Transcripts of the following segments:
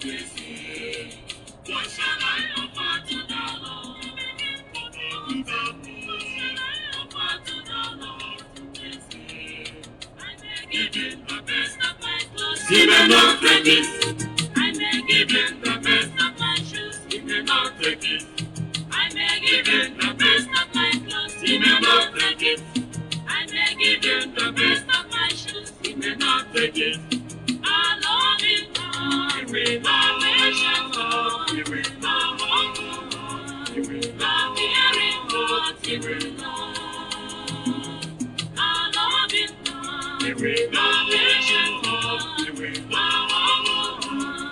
What shall I offer to the Lord? I may give him the best of my clothes, he may not take it. I may give him the best of my shoes, he may not take it. I may give him the best of my clothes, he may not take it. I may give him the best of my shoes, he may not take it. I love him, he will not patient, he will not he will not hearing what he will not. I love him, he will not patient,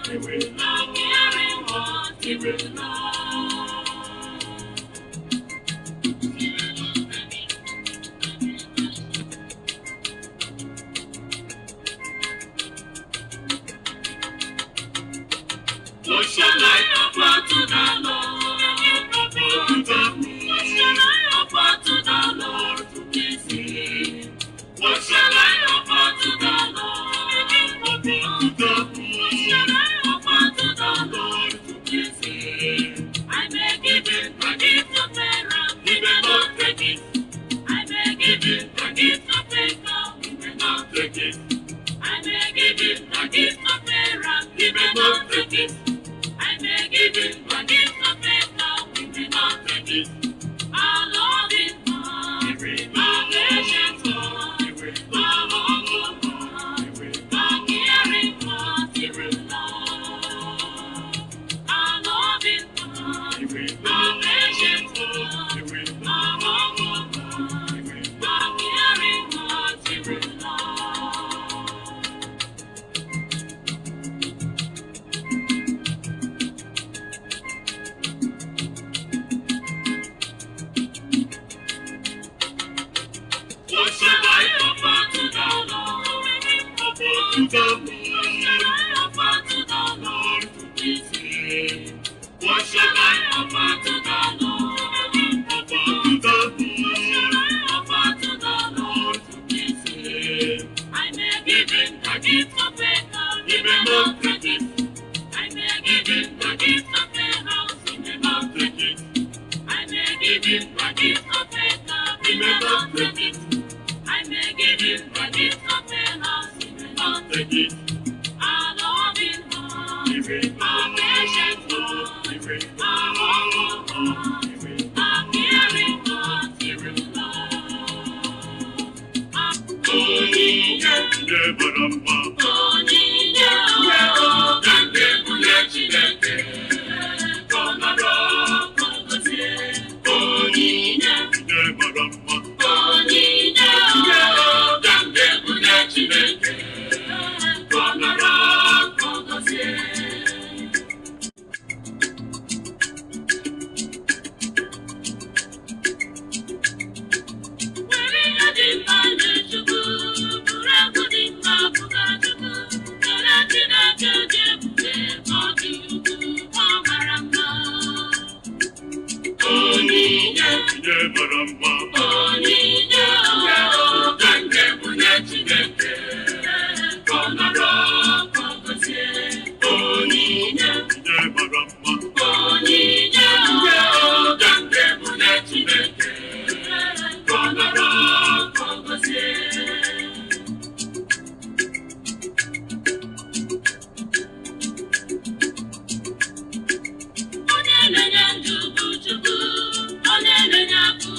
he will not hearing what he will not. What shall I offer to the Lord? What shall I offer to the Lord to please him? What shall I offer to the Lord? What shall I offer to the Lord to please him? I may give him the gift of prayer, he may not take it. I may give him the gift of faith, he may not take it. I may give him the gift of prayer, he may not take it. I may give him the gift of faith, he may not take it. I love him, he will not patient, he will not he will not hearing what he will not. I love him, he will not patient, he will not hearing what he will not. What shall I offer to the Lord? What shall I offer to the Lord to please him? What shall I offer to the Lord? What shall I offer to the Lord to please him? I may give him the gift of faith, he may not take it. I may give him the gift of faith, he may not take it. I may give him the gift of faith, he may not take it. I may give him the gift of faith, he may not take it. I love him, he will not patient, he will not hearing what he will not. Onyinye Deborah, Onyinye Ogande Bunye Chineke, Konaro Kongozie, Onyinye Deborah, Onyinye Ogande Bunye Chineke, Konaro Kongozie. Onyinye Ogande Bunye Chineke, Konaro Kongozie. Onyinye Ogande Bunye Chineke, Konaro Kongozie. Onye na-enye ndụ bụ Chukwu, onye na-enye akụ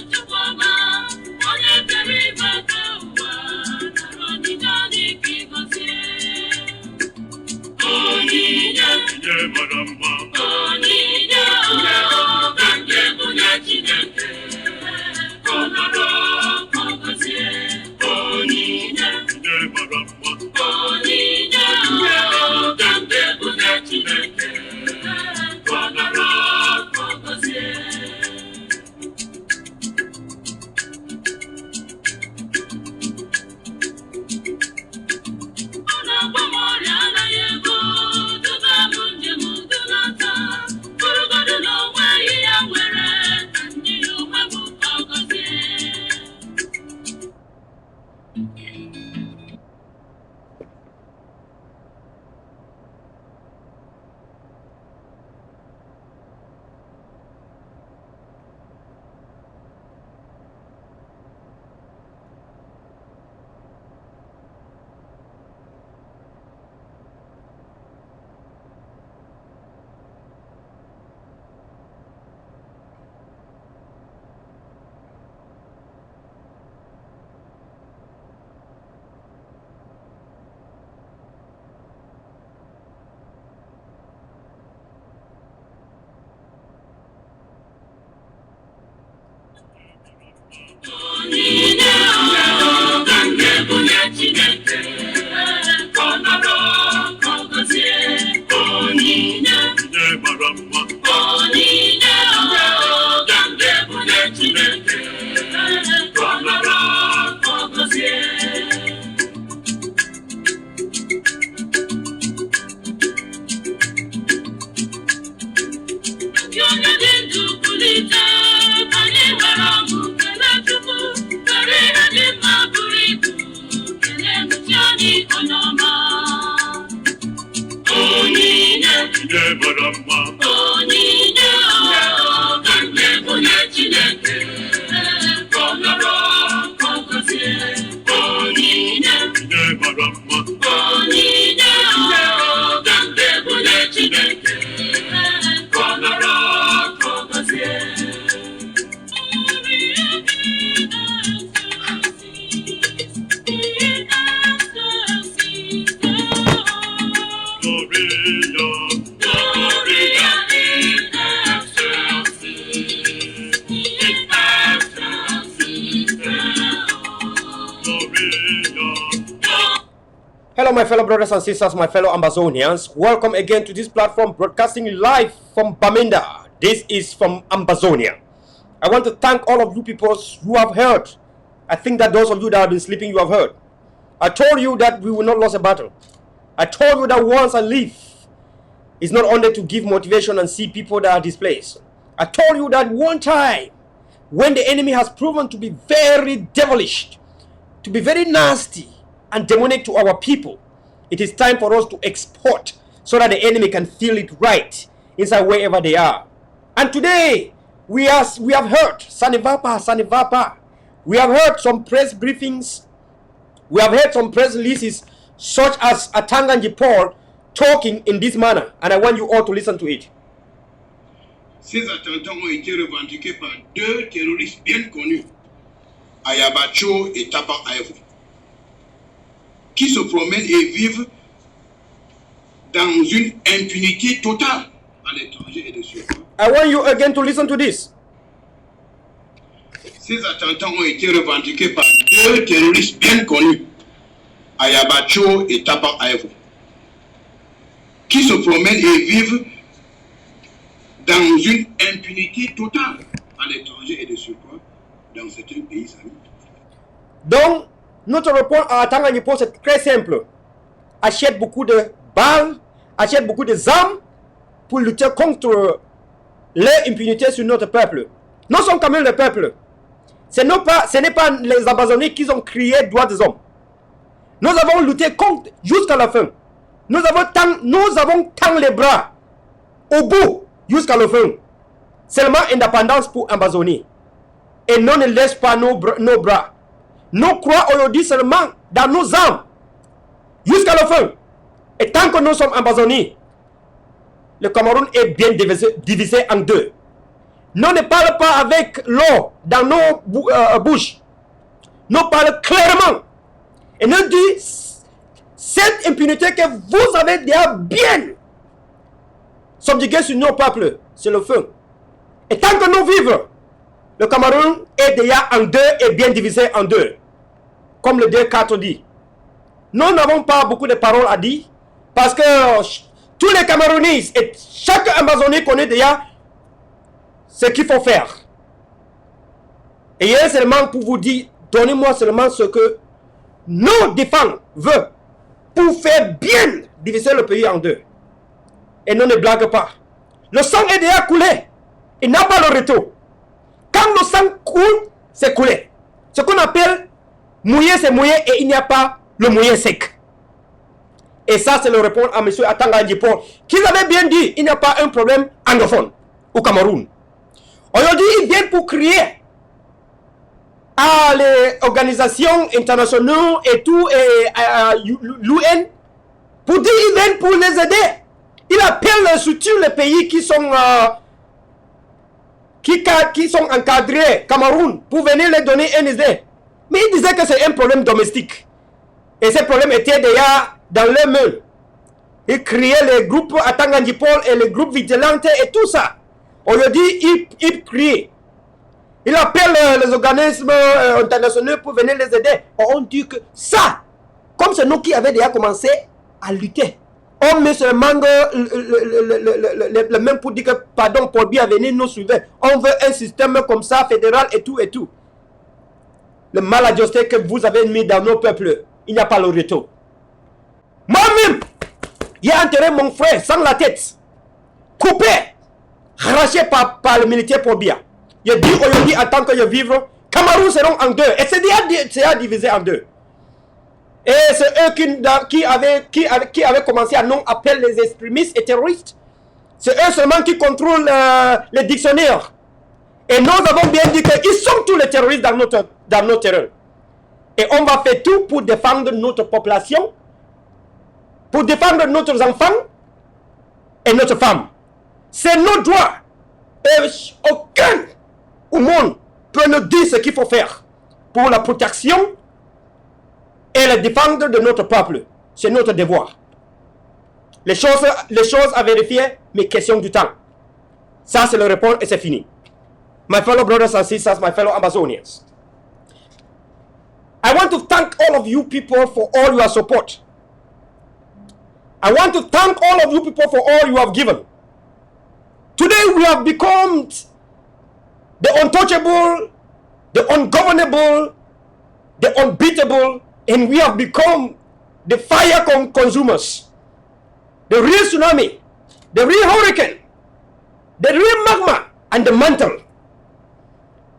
Hello, my fellow brothers and sisters, my fellow Ambazonians. Welcome again to this platform, broadcasting live from Bamenda. This is from Ambazonia. I want to thank all of you people who have heard. I think that those of you that have been sleeping, you have heard. I told you that we will not lose a battle. I told you that once I leave, it's not only to give motivation and see people that are displaced. I told you that one time, when the enemy has proven to be very devilish, to be very nasty and demonic to our people, it is time for us to export so that the enemy can feel it right inside wherever they are. And today, we have heard Sanivapa. We have heard some press briefings. We have heard some press releases such as Atanganji Paul talking in this manner. And I want you all to listen to it. Ces attentats ont été revendiqués par deux terroristes bien connus, Ayabacho et Tapa Aevo, qui se promènent et vivent dans une impunité totale à l'étranger et de surcroît. I want you again to listen to this. Ces attentats ont été revendiqués par deux terroristes bien connus, Ayabacho et Tapa Aevo, qui se promènent et vivent dans une impunité totale à l'étranger et de surcroît dans certains pays amis. Donc, notre réponse à Atanganji Paul, c'est très simple. Achète beaucoup de balles, achète beaucoup d'armes pour lutter contre l'impunité sur notre peuple. Nous sommes quand même le peuple. Ce n'est pas les Ambazoniens qui ont crié droits des hommes. Nous avons lutté contre jusqu'à la fin. Nous avons tendu les bras au bout jusqu'à la fin. Seulement indépendance pour Ambazonie. Et non, ne laisse pas nos bras. Nous croyons aujourd'hui seulement dans nos âmes jusqu'à la fin. Et tant que nous sommes en Ambazonie, le Cameroun est bien divisé en deux. Nous ne parlons pas avec l'eau dans nos bouches. Nous parlons clairement. Et nous disons, cette impunité que vous avez déjà bien subjuguée sur nos peuples, c'est le feu. Et tant que nous vivons, le Cameroun est déjà en deux et bien divisé en deux. Comme le 2-4 dit. Nous n'avons pas beaucoup de paroles à dire. Parce que tous les Camerounais et chaque Amazonien connaît déjà ce qu'il faut faire. Et hier seulement pour vous dire, donnez-moi seulement ce que nos défenses veulent pour faire bien diviser le pays en deux. Et nous ne blaguons pas. Le sang est déjà coulé. Il n'a pas le retour. Quand le sang coule, c'est coulé. Ce qu'on appelle mouiller, c'est mouiller et il n'y a pas le mouiller sec. Et ça, c'est le réponse à M. Atanganji Paul, qui avait bien dit, il n'y a pas un problème anglophone au Cameroun. Aujourd'hui, il vient pour crier à les organisations internationales et tout, et à l'UN, pour dire qu'ils viennent pour les aider. Il appelle surtout les pays qui sont encadrés, Cameroun, pour venir les donner un aide. Mais il disait que c'est un problème domestique. Et ce problème était déjà dans les mains. Il criait les groupes Atanganji Paul et les groupes vigilants et tout ça. Aujourd'hui, il crie. Il appelle les organismes internationaux pour venir les aider. On dit que ça, comme c'est nous qui avions déjà commencé à lutter, on met seulement le même pour dire que pardon, Paul Biya venir nous suivre. On veut un système comme ça, fédéral et tout et tout. Le mal adjusté que vous avez mis dans nos peuples, il n'y a pas le retour. Moi-même, j'ai enterré mon frère sans la tête, coupé, arraché par le militaire Paul Biya. Je dis aujourd'hui, en tant que je vivre, Cameroun seront en deux. Et c'est déjà divisé en deux. Et c'est eux qui avaient commencé à non appeler les extrémistes et terroristes. C'est eux seulement qui contrôlent les dictionnaires. Et nous avons bien dit qu'ils sont tous les terroristes dans notre terrain. Et on va faire tout pour défendre notre population, pour défendre nos enfants et notre femme. C'est nos droits. Et aucun au monde peut nous dire ce qu'il faut faire pour la protection et la défense de notre peuple. C'est notre devoir. Les choses à vérifier, mais question du temps. Ça, c'est la réponse et c'est fini. My fellow brothers and sisters, my fellow Ambazonians, I want to thank all of you people for all your support. I want to thank all of you people for all you have given. Today we have become the untouchable, the ungovernable, the unbeatable, and we have become the fire consumers, the real tsunami, the real hurricane, the real magma, and the mantle.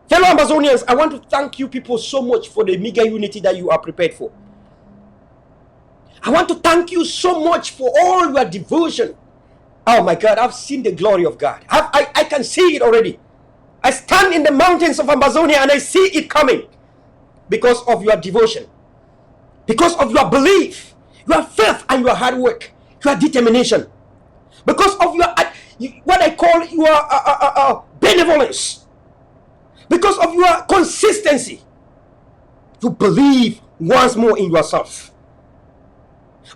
Fellow Ambazonians, I want to thank you people so much for the mega unity that you are prepared for. I want to thank you so much for all your devotion. Oh my God, I've seen the glory of God. I can see it already. I stand in the mountains of Ambazonia and I see it coming because of your devotion, because of your belief, your faith and your hard work, your determination, because of your what I call your benevolence, because of your consistency. You believe once more in yourself.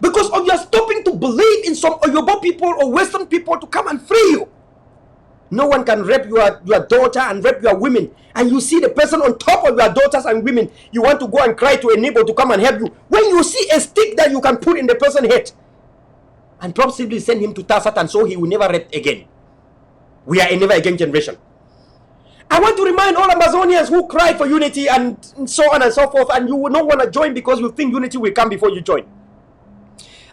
Because of your stopping to believe in some Yoruba people or Western people to come and free you. No one can rape your daughter and rape your women. And you see the person on top of your daughters and women. You want to go and cry to a neighbor to come and help you. When you see a stick that you can put in the person's head and possibly send him to Tassat, and so he will never rape again. We are a never again generation. I want to remind all Ambazonians who cry for unity and so on and so forth, and you will not want to join because you think unity will come before you join.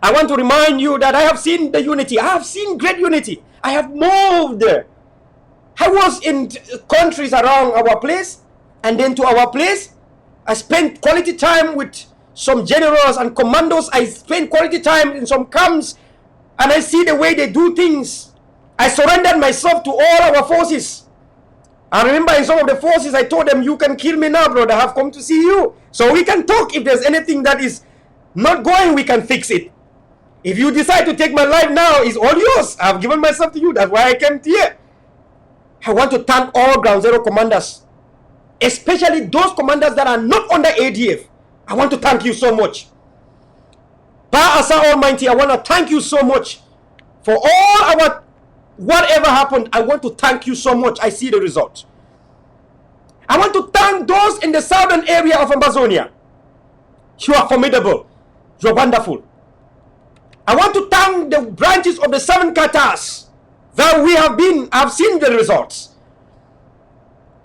I want to remind you that I have seen the unity. I have seen great unity. I have moved. I was in countries around our place and then to our place. I spent quality time with some generals and commandos. I spent quality time in some camps and I see the way they do things. I surrendered myself to all our forces. I remember in some of the forces I told them, you can kill me now, brother. I have come to see you. So we can talk. If there's anything that is not going, we can fix it. If you decide to take my life now, it's all yours. I've given myself to you. That's why I came here. I want to thank all Ground Zero commanders, especially those commanders that are not under ADF. I want to thank you so much. By Allah Almighty, I want to thank you so much for all our whatever happened. I want to thank you so much. I see the result. I want to thank those in the southern area of Ambazonia. You are formidable. You are wonderful. I want to thank the branches of the 7 Qatas that we have been. I've seen the results.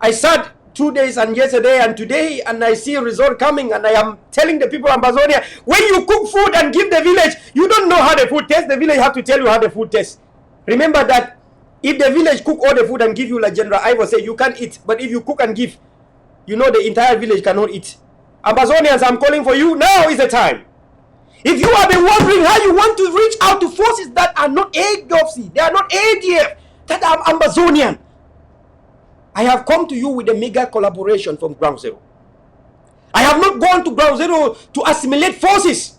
I sat 2 days and yesterday and today and I see a result coming, and I am telling the people of Ambazonia, when you cook food and give the village, you don't know how the food tastes. The village have to tell you how the food tastes. Remember that if the village cook all the food and give you, like General Ivo say, you can't eat. But if you cook and give, you know the entire village cannot eat. Ambazonians, I'm calling for you. Now is the time. If you have been wondering how you want to reach out to forces that are not AGOFC, they are not ADF, that are Ambazonian, I have come to you with a mega collaboration from Ground Zero. I have not gone to Ground Zero to assimilate forces.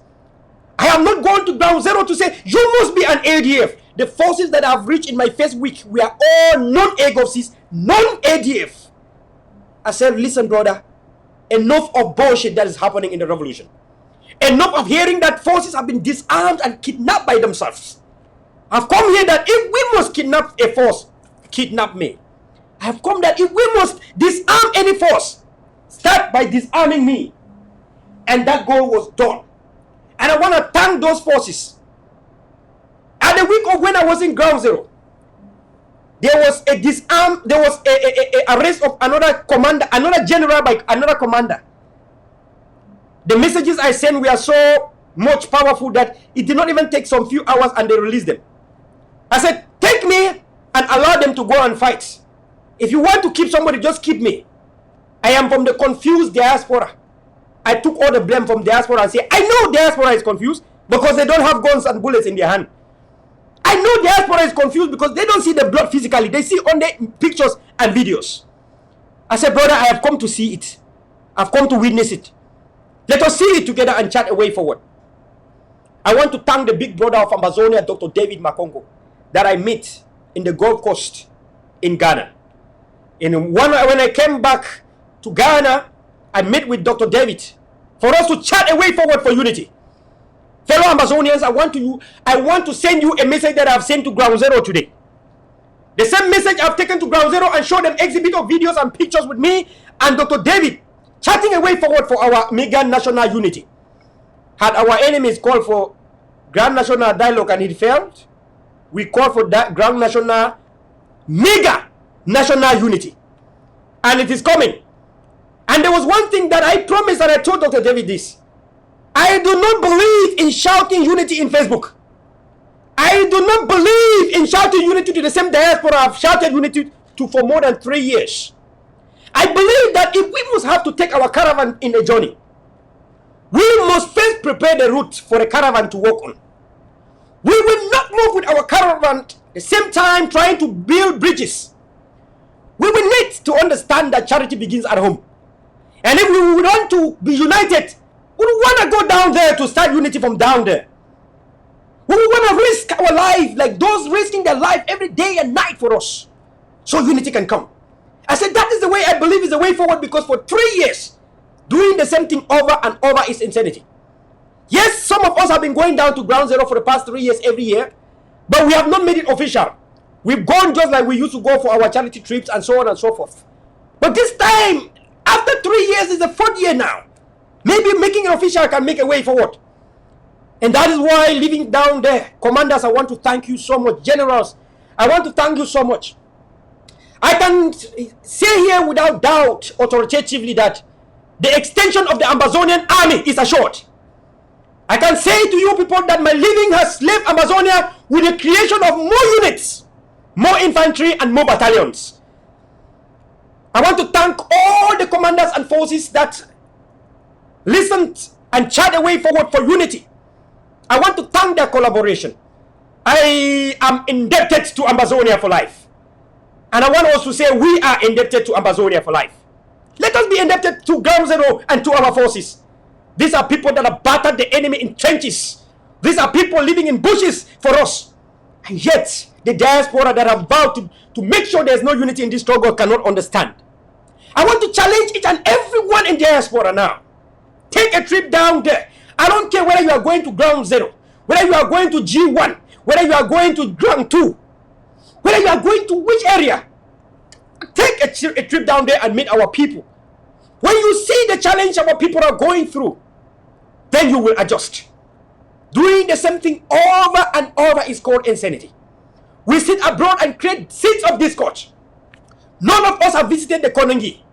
I have not gone to Ground Zero to say, you must be an ADF. The forces that I've reached in my first week, we are all non-AGOFCs, non-ADF. I said, listen, brother, enough of bullshit that is happening in the revolution. Enough of hearing that forces have been disarmed and kidnapped by themselves. I've come here that if we must kidnap a force, kidnap me. I have come that if we must disarm any force, start by disarming me. And that goal was done. And I want to thank those forces. At the week of when I was in Ground Zero, there was a arrest of another commander, another general by another commander. The messages I sent were so much powerful that it did not even take some few hours and they released them. I said, take me and allow them to go and fight. If you want to keep somebody, just keep me. I am from the confused diaspora. I took all the blame from diaspora and say, I know diaspora is confused because they don't have guns and bullets in their hand. I I know diaspora is confused because they don't see the blood physically. They see only pictures and videos. I said, brother, I have come to see it. I've come to witness it. Let us see it together and chat a way forward. I want to thank the big brother of Ambazonia, Dr. David Makongo, that I met in the Gold Coast in Ghana. When I came back to Ghana, I met with Dr. David for us to chat a way forward for unity. Fellow Ambazonians, I want to send you a message that I've sent to Ground Zero today. The same message I've taken to Ground Zero and showed them exhibit of videos and pictures with me and Dr. David chatting a way forward for our mega national unity. Had our enemies called for Grand National Dialogue and it failed, we called for that Grand National mega national unity. And it is coming. And there was one thing that I promised and I told Dr. David this. I do not believe in shouting unity in Facebook. I do not believe in shouting unity to the same diaspora I've shouted unity to for more than 3 years. I believe that if we must have to take our caravan in a journey, we must first prepare the route for the caravan to walk on. We will not move with our caravan at the same time trying to build bridges. We will need to understand that charity begins at home. And if we want to be united, we don't want to go down there to start unity from down there. We want to risk our life like those risking their life every day and night for us, so unity can come. I said that is the way I believe is the way forward, because for 3 years, doing the same thing over and over is insanity. Yes, some of us have been going down to Ground Zero for the past 3 years every year, but we have not made it official. We've gone just like we used to go for our charity trips and so on and so forth. But this time, after 3 years, is the 4th year now. Maybe making it official can make a way forward. And that is why living down there, commanders, I want to thank you so much. Generals, I want to thank you so much. I can say here without doubt, authoritatively, that the extension of the Ambazonian army is assured. I can say to you people that my living has left Ambazonia with the creation of more units, more infantry and more battalions. I want to thank all the commanders and forces that listened and chat a way forward for unity. I want to thank their collaboration. I am indebted to Ambazonia for life. And I want also to say we are indebted to Ambazonia for life. Let us be indebted to Ground Zero and to our forces. These are people that have battered the enemy in trenches. These are people living in bushes for us. And yet, the diaspora that have vowed to make sure there's no unity in this struggle cannot understand. I want to challenge each and everyone in diaspora now. Take a trip down there. I don't care whether you are going to Ground Zero, whether you are going to G1, whether you are going to Ground 2, whether you are going to which area. Take a trip down there and meet our people. When you see the challenge our people are going through, then you will adjust. Doing the same thing over and over is called insanity. We sit abroad and create seats of discord. None of us have visited the Konongi.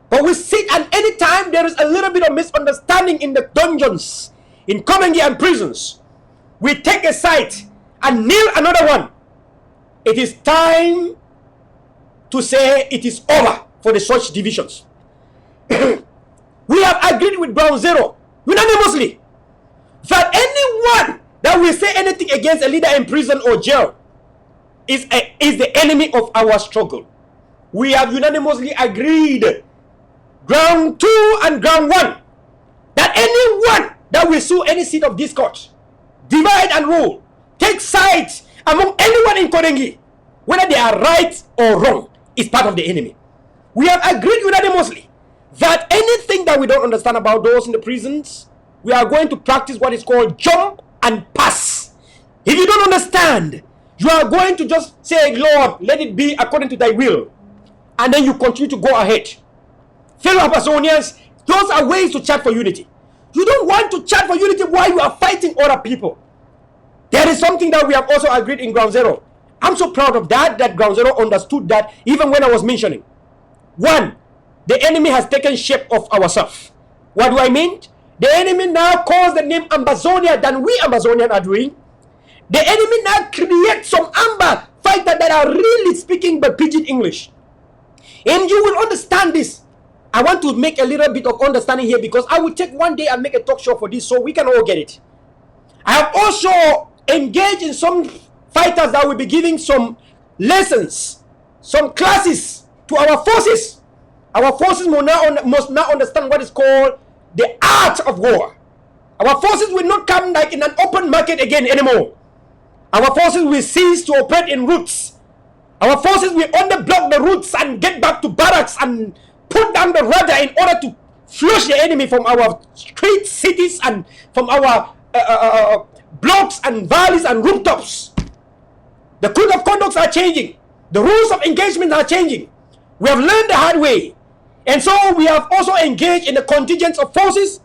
But we sit, and anytime there is a little bit of misunderstanding in the dungeons, in Konongi and prisons, we take a side and kneel another one. It is time to say it is over for the such divisions. We have agreed with Ground Zero unanimously that anyone that will say anything against a leader in prison or jail is the enemy of our struggle. We have unanimously agreed, Ground 2 and Ground 1, that anyone that will sow any seed of discord, divide and rule, take sides among anyone in Konongi, whether they are right or wrong, is part of the enemy. We have agreed unanimously that anything that we don't understand about those in the prisons, we are going to practice what is called jump and pass. If you don't understand, you are going to just say, Lord, let it be according to thy will. And then you continue to go ahead. Fellow Ambazonians, those are ways to chat for unity. You don't want to chat for unity while you are fighting other people. There is something that we have also agreed in Ground Zero. I'm so proud of that Ground Zero understood that even when I was mentioning. One, the enemy has taken shape of ourselves. What do I mean? The enemy now calls the name Ambazonia than we Ambazonian are doing. The enemy now creates some Amba fighters that are really speaking but pidgin English. And you will understand this. I want to make a little bit of understanding here, because I will take one day and make a talk show for this so we can all get it. I have also engaged in some fighters that will be giving some lessons, some classes to our forces. Our forces must now understand what is called the art of war. Our forces will not come like in an open market again anymore. Our forces will cease to operate in routes. Our forces will only block the routes and get back to barracks and put down the rudder in order to flush the enemy from our streets, cities, and from our blocks and valleys and rooftops. The code of conducts are changing. The rules of engagement are changing. We have learned the hard way. And so we have also engaged in the contingents of forces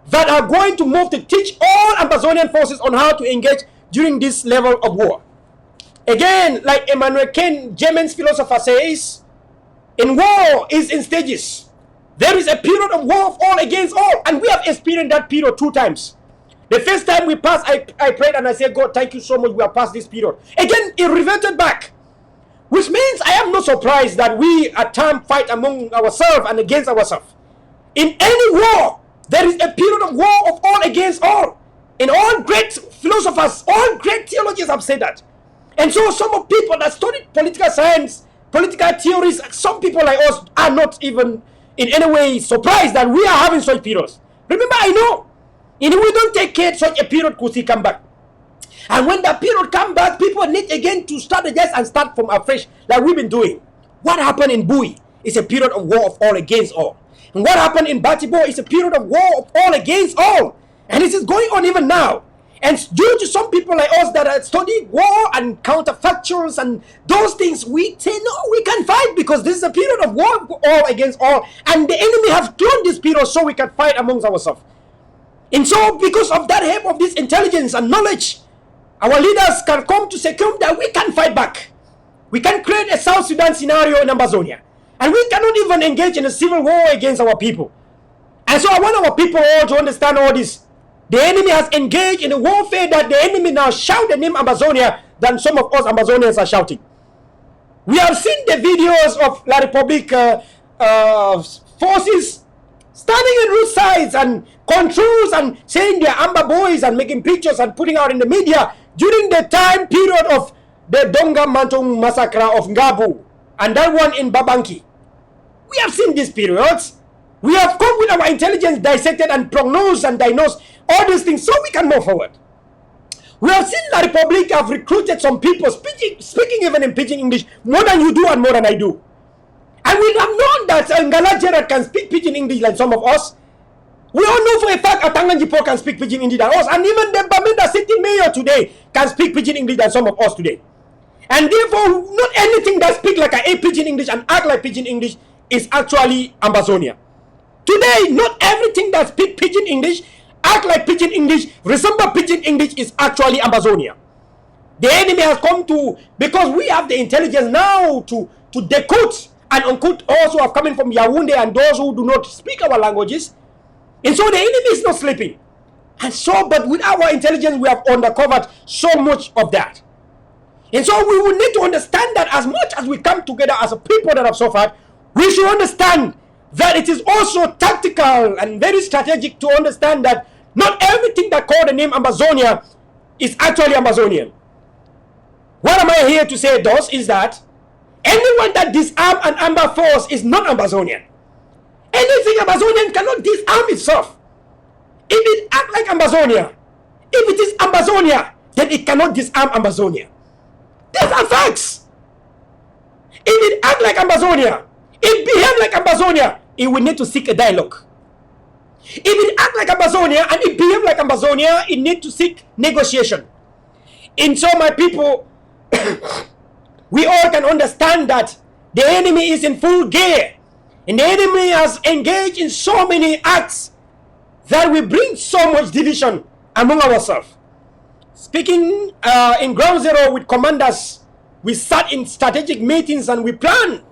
that are going to move to teach all Ambazonian forces on how to engage during this level of war. Again, like Immanuel Kant, German philosopher, says, in war is in stages. There is a period of war of all against all, and we have experienced that period 2 times. The first time we passed, I prayed and I said, God, thank you so much, we have passed this period. Again, it reverted back, which means I am not surprised that we at times fight among ourselves and against ourselves. In any war, there is a period of war of all against all. And all great philosophers, all great theologians have said that. And so some of people that studied political science, political theories, some people like us are not even in any way surprised that we are having such periods. Remember, I know, if we don't take care, such a period could still come back. And when that period comes back, people need again to strategize and start from afresh, like we've been doing. What happened in Bui is a period of war of all against all. And what happened in Batibo is a period of war of all against all. And this is going on even now. And due to some people like us that have studied war and counterfactuals and those things, we say, no, we can fight because this is a period of war of all against all. And the enemy have cloned this period so we can fight amongst ourselves. And so because of that help of this intelligence and knowledge, our leaders can come to secure that we can fight back. We can create a South Sudan scenario in Ambazonia. And we cannot even engage in a civil war against our people. And so I want our people all to understand all this. The enemy has engaged in a warfare that the enemy now shout the name Ambazonia than some of us Ambazonians are shouting. We have seen the videos of La Republic forces standing in roadsides and controls and saying they're Amba boys and making pictures and putting out in the media during the time period of the Donga Mantung massacre of Ngabu and that one in Babanki. We have seen these periods. We have come with our intelligence dissected and prognosed and diagnosed all these things so we can move forward. We have seen La Republic have recruited some people speaking even in pidgin English more than you do and more than I do. And we have known that Ngala Gerard can speak pidgin English like some of us. We all know for a fact Atangan Jipo can speak pidgin English than us. And even the Bamenda City Mayor today can speak pidgin English than some of us today. And therefore, not anything that speak like a pidgin English and act like pidgin English is actually Ambazonia. Today, not everything that speak pidgin English, act like pidgin English, resemble pidgin English is actually Ambazonia. The enemy has come to, because we have the intelligence now to decode and uncode also have coming from Yaoundé and those who do not speak our languages. And so the enemy is not sleeping. And so, but with our intelligence, we have uncovered so much of that. And so we will need to understand that as much as we come together as a people that have suffered, we should understand that it is also tactical and very strategic to understand that not everything that call the name Ambazonia is actually Ambazonian. What am I here to say thus is that anyone that disarm an Amba force is not Ambazonian. Anything Ambazonian cannot disarm itself. If it act like Ambazonia, if it is Ambazonia, then it cannot disarm Ambazonia. These are facts. If it act like Ambazonia, it behave like Ambazonia, it will need to seek a dialogue. If it act like Ambazonia and it behave like Ambazonia, it need to seek negotiation. And so my people, we all can understand that the enemy is in full gear. And the enemy has engaged in so many acts that will bring so much division among ourselves. Speaking in ground zero with commanders, we sat in strategic meetings and we planned.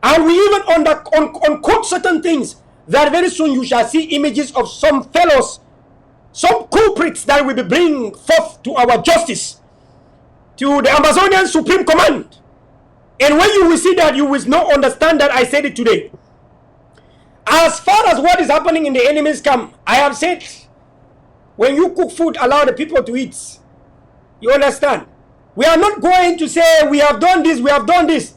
And we even unquote certain things that very soon you shall see images of some fellows, some culprits that will be bringing forth to our justice, to the Ambazonian Supreme Command. And when you will see that, you will not understand that I said it today. As far as what is happening in the enemy's camp, I have said, when you cook food, allow the people to eat. You understand? We are not going to say we have done this, we have done this.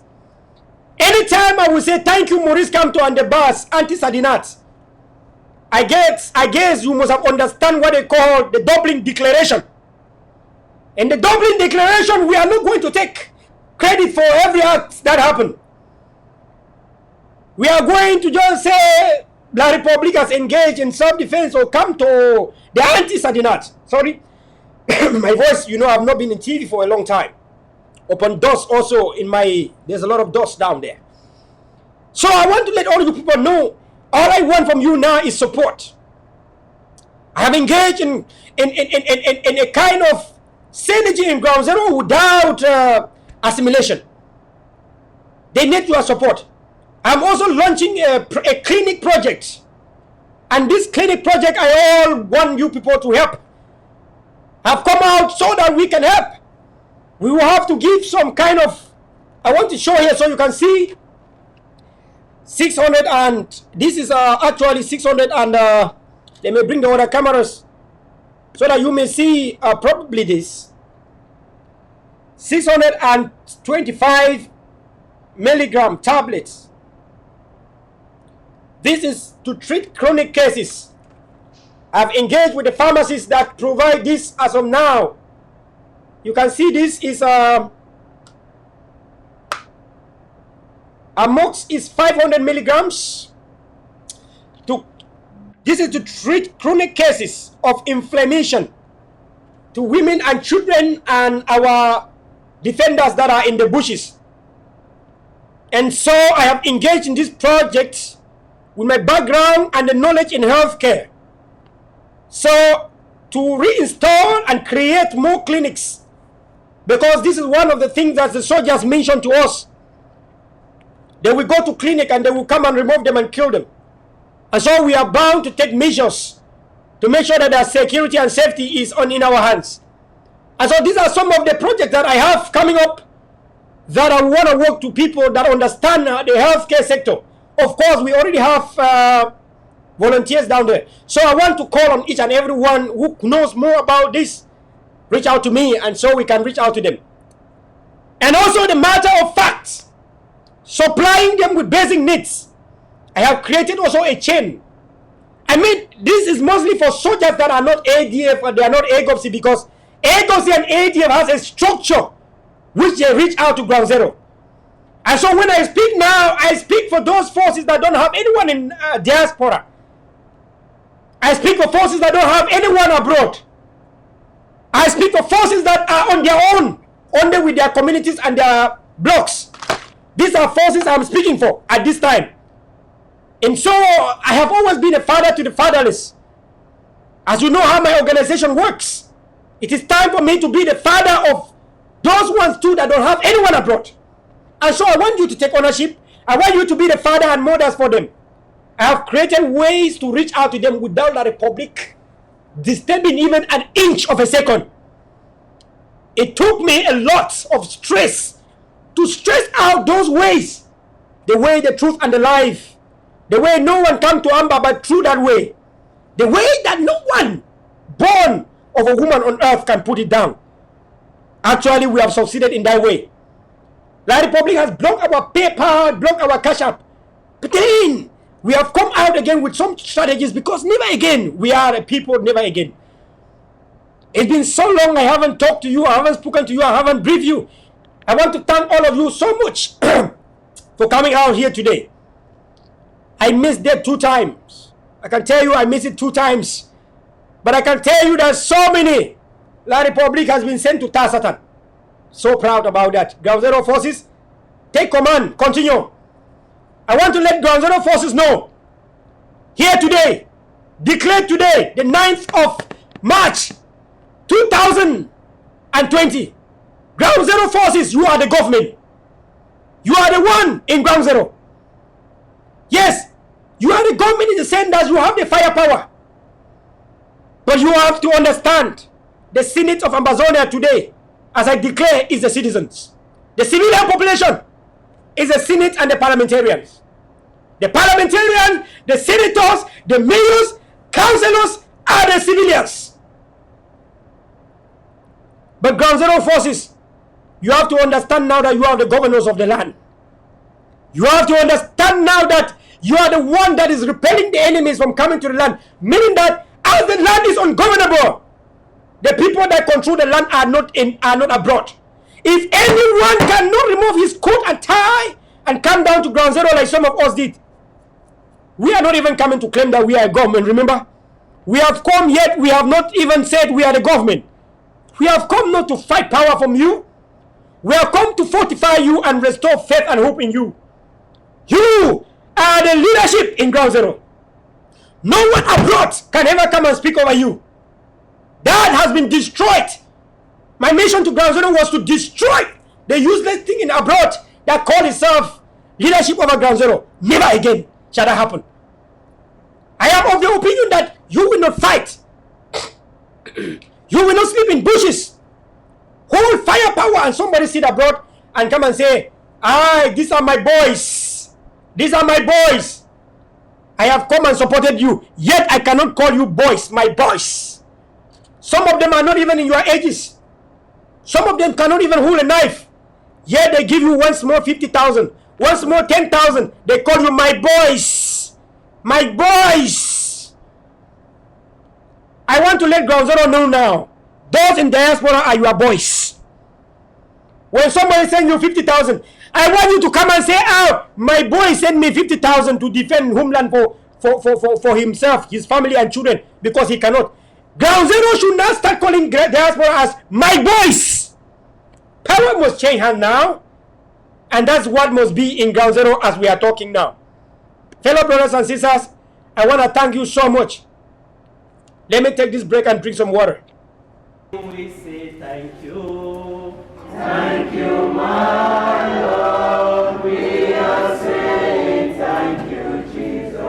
Anytime I will say thank you, Maurice Kamto and the bus, anti-Sadinat, I guess you must have understand what they call the Dublin Declaration. In the Dublin Declaration, we are not going to take credit for every act that happened. We are going to just say La Republic has engaged in self-defense or come to the anti-Sadinat. Sorry, my voice, you know, I've not been in TV for a long time. Open dust also in my, there's a lot of dust down there. So I want to let all you people know, all I want from you now is support. I have engaged in a kind of synergy in Ground Zero without assimilation. They need your support. I'm also launching a clinic project. And this clinic project, I all want you people to help. I've come out so that we can help. We will have to give some kind of, I want to show here so you can see 600, and this is actually 600, and they may bring the other cameras so that you may see probably this 625 milligram tablets. This is to treat chronic cases. I've engaged with the pharmacists that provide this as of now. You can see this is Amox is 500 milligrams. This is to treat chronic cases of inflammation to women and children and our defenders that are in the bushes. And so I have engaged in this project with my background and the knowledge in healthcare. So to reinstall and create more clinics, because this is one of the things that the soldiers mentioned to us. They will go to clinic and they will come and remove them and kill them. And so we are bound to take measures to make sure that their security and safety is in our hands. And so these are some of the projects that I have coming up that I want to work to people that understand the healthcare sector. Of course, we already have volunteers down there. So I want to call on each and everyone who knows more about this, reach out to me, and so we can reach out to them. And also the matter of facts, supplying them with basic needs. I have created also a chain. I mean, this is mostly for soldiers that are not ADF or they are not AGOPSI, because AGOPSI and ADF has a structure which they reach out to Ground Zero. And so when I speak now, I speak for those forces that don't have anyone in diaspora. I speak for forces that don't have anyone abroad. I speak for forces that are on their own, only with their communities and their blocks. These are forces I'm speaking for at this time. And so I have always been a father to the fatherless. As you know how my organization works, it is time for me to be the father of those ones too that don't have anyone abroad. And so I want you to take ownership. I want you to be the father and mothers for them. I have created ways to reach out to them without the Republic disturbing even an inch of a second. It took me a lot of stress to stress out those ways. The way, the truth, and the life. The way no one come to Amba but through that way. The way that no one born of a woman on earth can put it down. Actually, we have succeeded in that way. La Republic has blocked our PayPal, blocked our Cash App. But then, we have come out again with some strategies, because never again, we are a people, never again. It's been so long I haven't talked to you, I haven't spoken to you, I haven't briefed you. I want to thank all of you so much for coming out here today. I missed that 2 times. I can tell you I missed it 2 times. But I can tell you that so many La Republic has been sent to Tarsatan. So proud about that. Ground Zero forces, take command, continue. I want to let Ground Zero forces know, here today, declared today, the 9th of March, 2020, Ground Zero forces, you are the government. You are the one in Ground Zero. Yes, you are the government in the sense that you have the firepower. But you have to understand, the Senate of Ambazonia today, as I declare, is the citizens. The civilian population is the Senate and the parliamentarians. The parliamentarians, the senators, the mayors, councillors are the civilians. But Ground Zero forces, You have to understand now that you are the governors of the land. You have to understand now that you are the one that is repelling the enemies from coming to the land. Meaning that as the land is ungovernable, the people that control the land are not abroad. If anyone cannot remove his coat and tie and come down to ground zero like some of us did, we are not even coming to claim that we are a government. Remember, we have come, yet we have not even said we are the government. We have come not to fight power from you. We have come to fortify you and restore faith and hope in you. You are the leadership in ground zero. No one abroad can ever come and speak over you. That has been destroyed. My mission to ground zero was to destroy the useless thing in abroad that called itself leadership over ground zero. Never again shall that happen. I am of the opinion that you will not fight. You will not sleep in bushes. Hold firepower and somebody sit abroad and come and say, these are my boys. These are my boys. I have come and supported you. Yet I cannot call you boys, my boys. Some of them are not even in your ages. Some of them cannot even hold a knife. Yet they give you once more 50,000. Once more 10,000. They call you my boys. My boys. I want to let ground zero know now. Those in diaspora are your boys. When somebody sends you 50,000, I want you to come and say, my boy sent me 50,000 to defend homeland for himself, his family and children, because he cannot. Ground zero should not start calling diaspora as my boys. Power must change hand now. And that's what must be in ground zero as we are talking now. Fellow brothers and sisters, I want to thank you so much. Let me take this break and drink some water. We say thank you. Thank you, my Lord. We are saying thank you, Jesus.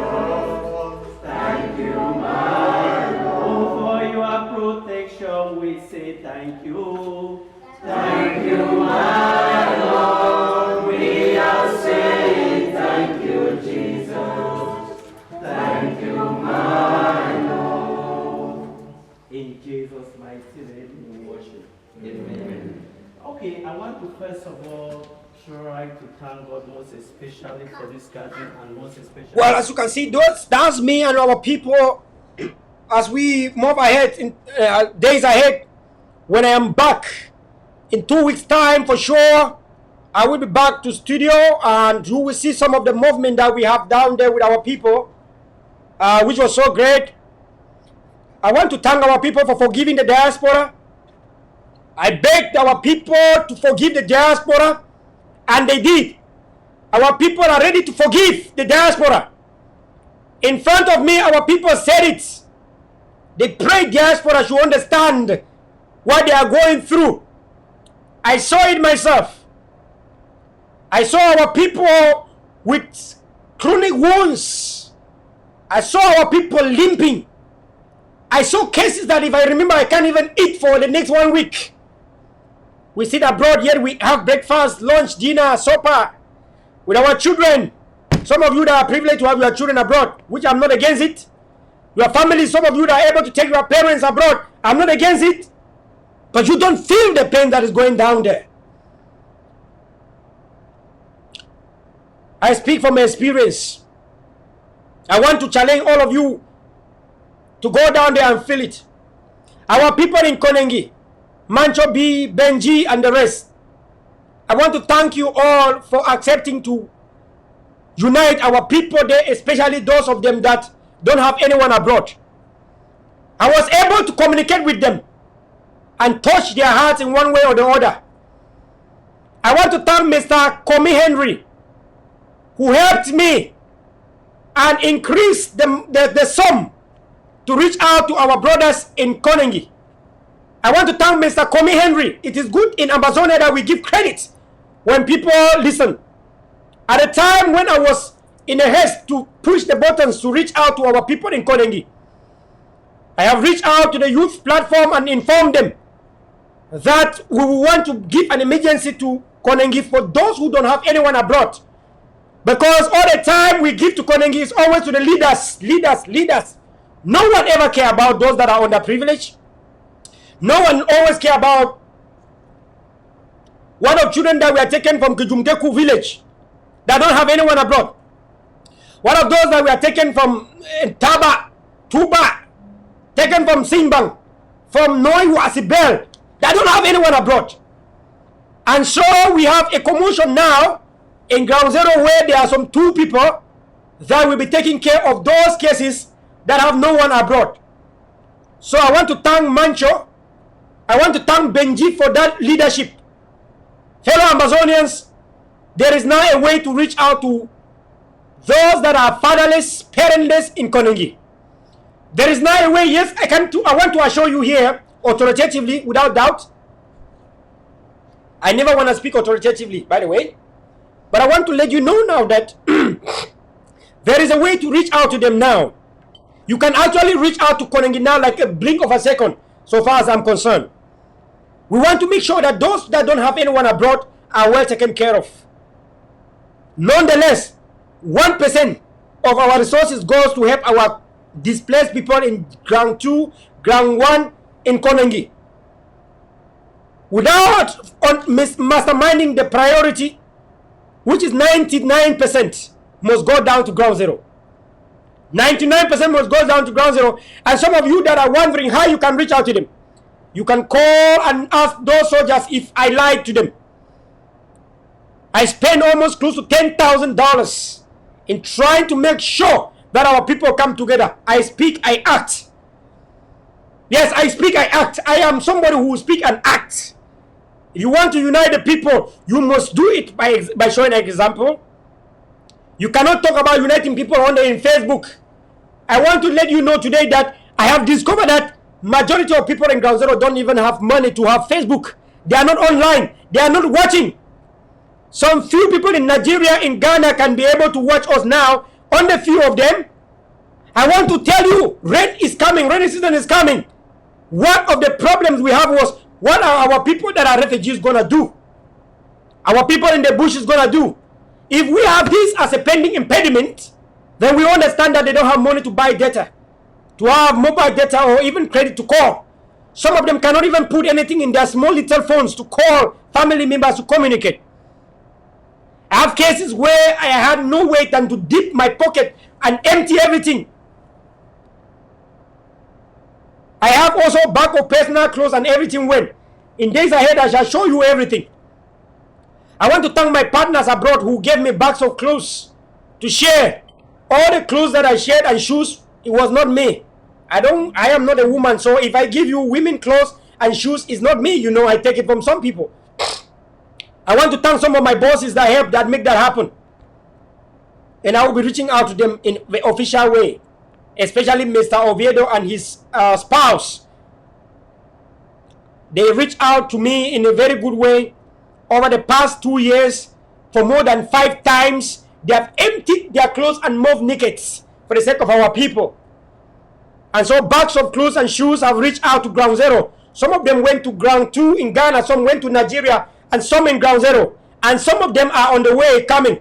Thank you, my Lord. For your protection, we say thank you. Thank you, my Lord. We are saying thank you, Jesus. Thank you, my Lord. In Jesus' mighty name we worship. Amen. Okay, I want to first of all try to thank God most especially for this gathering and most especially. Well, as you can see, that's me and our people as we move ahead in days ahead. When I am back in 2 weeks' time, for sure, I will be back to studio and you will see some of the movement that we have down there with our people, which was so great. I want to thank our people for forgiving the diaspora. I begged our people to forgive the diaspora, and they did. Our people are ready to forgive the diaspora. In front of me, our people said it. They prayed diaspora should understand what they are going through. I saw it myself. I saw our people with chronic wounds. I saw our people limping. I saw cases that, if I remember, I can't even eat for the next 1 week. We sit abroad, yet we have breakfast, lunch, dinner, supper with our children. Some of you that are privileged to have your children abroad, which I'm not against it. Your family, some of you that are able to take your parents abroad, I'm not against it. But you don't feel the pain that is going down there. I speak from experience. I want to challenge all of you to go down there and feel it. Our people in Konengi, Mancho B, Benji, and the rest, I want to thank you all for accepting to unite our people there, especially those of them that don't have anyone abroad. I was able to communicate with them and touch their hearts in one way or the other. I want to thank Mr. Komi Henry, who helped me and increased the sum to reach out to our brothers in Konengi. I want to thank Mr. Komi Henry. It is good in Ambazonia that we give credit when people listen. At the time when I was in a haste to push the buttons to reach out to our people in Konengi, I have reached out to the youth platform and informed them that we want to give an emergency to Konengi for those who don't have anyone abroad. Because all the time we give to Konengi is always to the leaders. No one ever care about those that are underprivileged. No one always care about What of children that were taken from Kijumkeku village that don't have anyone abroad? What of those that were taken from Taba, Tuba, taken from Simbang, from Noi Wasibel, that don't have anyone abroad? And so we have a commotion now in Ground Zero where there are some 2 people that will be taking care of those cases that have no one abroad. So I want to thank Mancho. I want to thank Benji for that leadership. Fellow Ambazonians, there is now a way to reach out to those that are fatherless, parentless in Konongi. There is now a way, yes, I want to assure you here, authoritatively, without doubt. I never want to speak authoritatively, by the way. But I want to let you know now that there is a way to reach out to them now. You can actually reach out to Konongi now like a blink of a second, so far as I'm concerned. We want to make sure that those that don't have anyone abroad are well taken care of. Nonetheless, 1% of our resources goes to help our displaced people in Ground 2, Ground 1 in Konongi. Without masterminding the priority, which is 99%, must go down to Ground Zero. 99% must go down to Ground Zero. And some of you that are wondering how you can reach out to them, you can call and ask those soldiers if I lied to them. I spend almost close to $10,000 in trying to make sure that our people come together. I speak, I act. Yes, I speak, I act. I am somebody who will speak and act. If you want to unite the people, you must do it by showing an example. You cannot talk about uniting people only in Facebook. I want to let you know today that I have discovered that majority of people in Ground Zero don't even have money to have Facebook. They are not online. They are not watching. Some few people in Nigeria, in Ghana can be able to watch us now. Only few of them. I want to tell you, rain is coming. Rainy season is coming. One of the problems we have was, what are our people that are refugees going to do? Our people in the bush is going to do? If we have this as a pending impediment, then we understand that they don't have money to buy data, to have mobile data or even credit to call. Some of them cannot even put anything in their small little phones to call family members to communicate. I have cases where I had no way than to dip my pocket and empty everything. I have also bag of personal clothes and everything went. In days ahead, I shall show you everything. I want to thank my partners abroad who gave me bags of clothes to share. All the clothes that I shared and shoes, it was not me. I am not a woman, so if I give you women clothes and shoes, it's not me, you know, I take it from some people. I want to thank some of my bosses that helped, that make that happen. And I will be reaching out to them in the official way, especially Mr. Oviedo and his spouse. They reached out to me in a very good way. Over the past 2 years, for more than 5 times, they have emptied their clothes and moved naked for the sake of our people. And so bags of clothes and shoes have reached out to Ground Zero. Some of them went to Ground 2 in Ghana, some went to Nigeria, and some in Ground Zero. And some of them are on the way coming.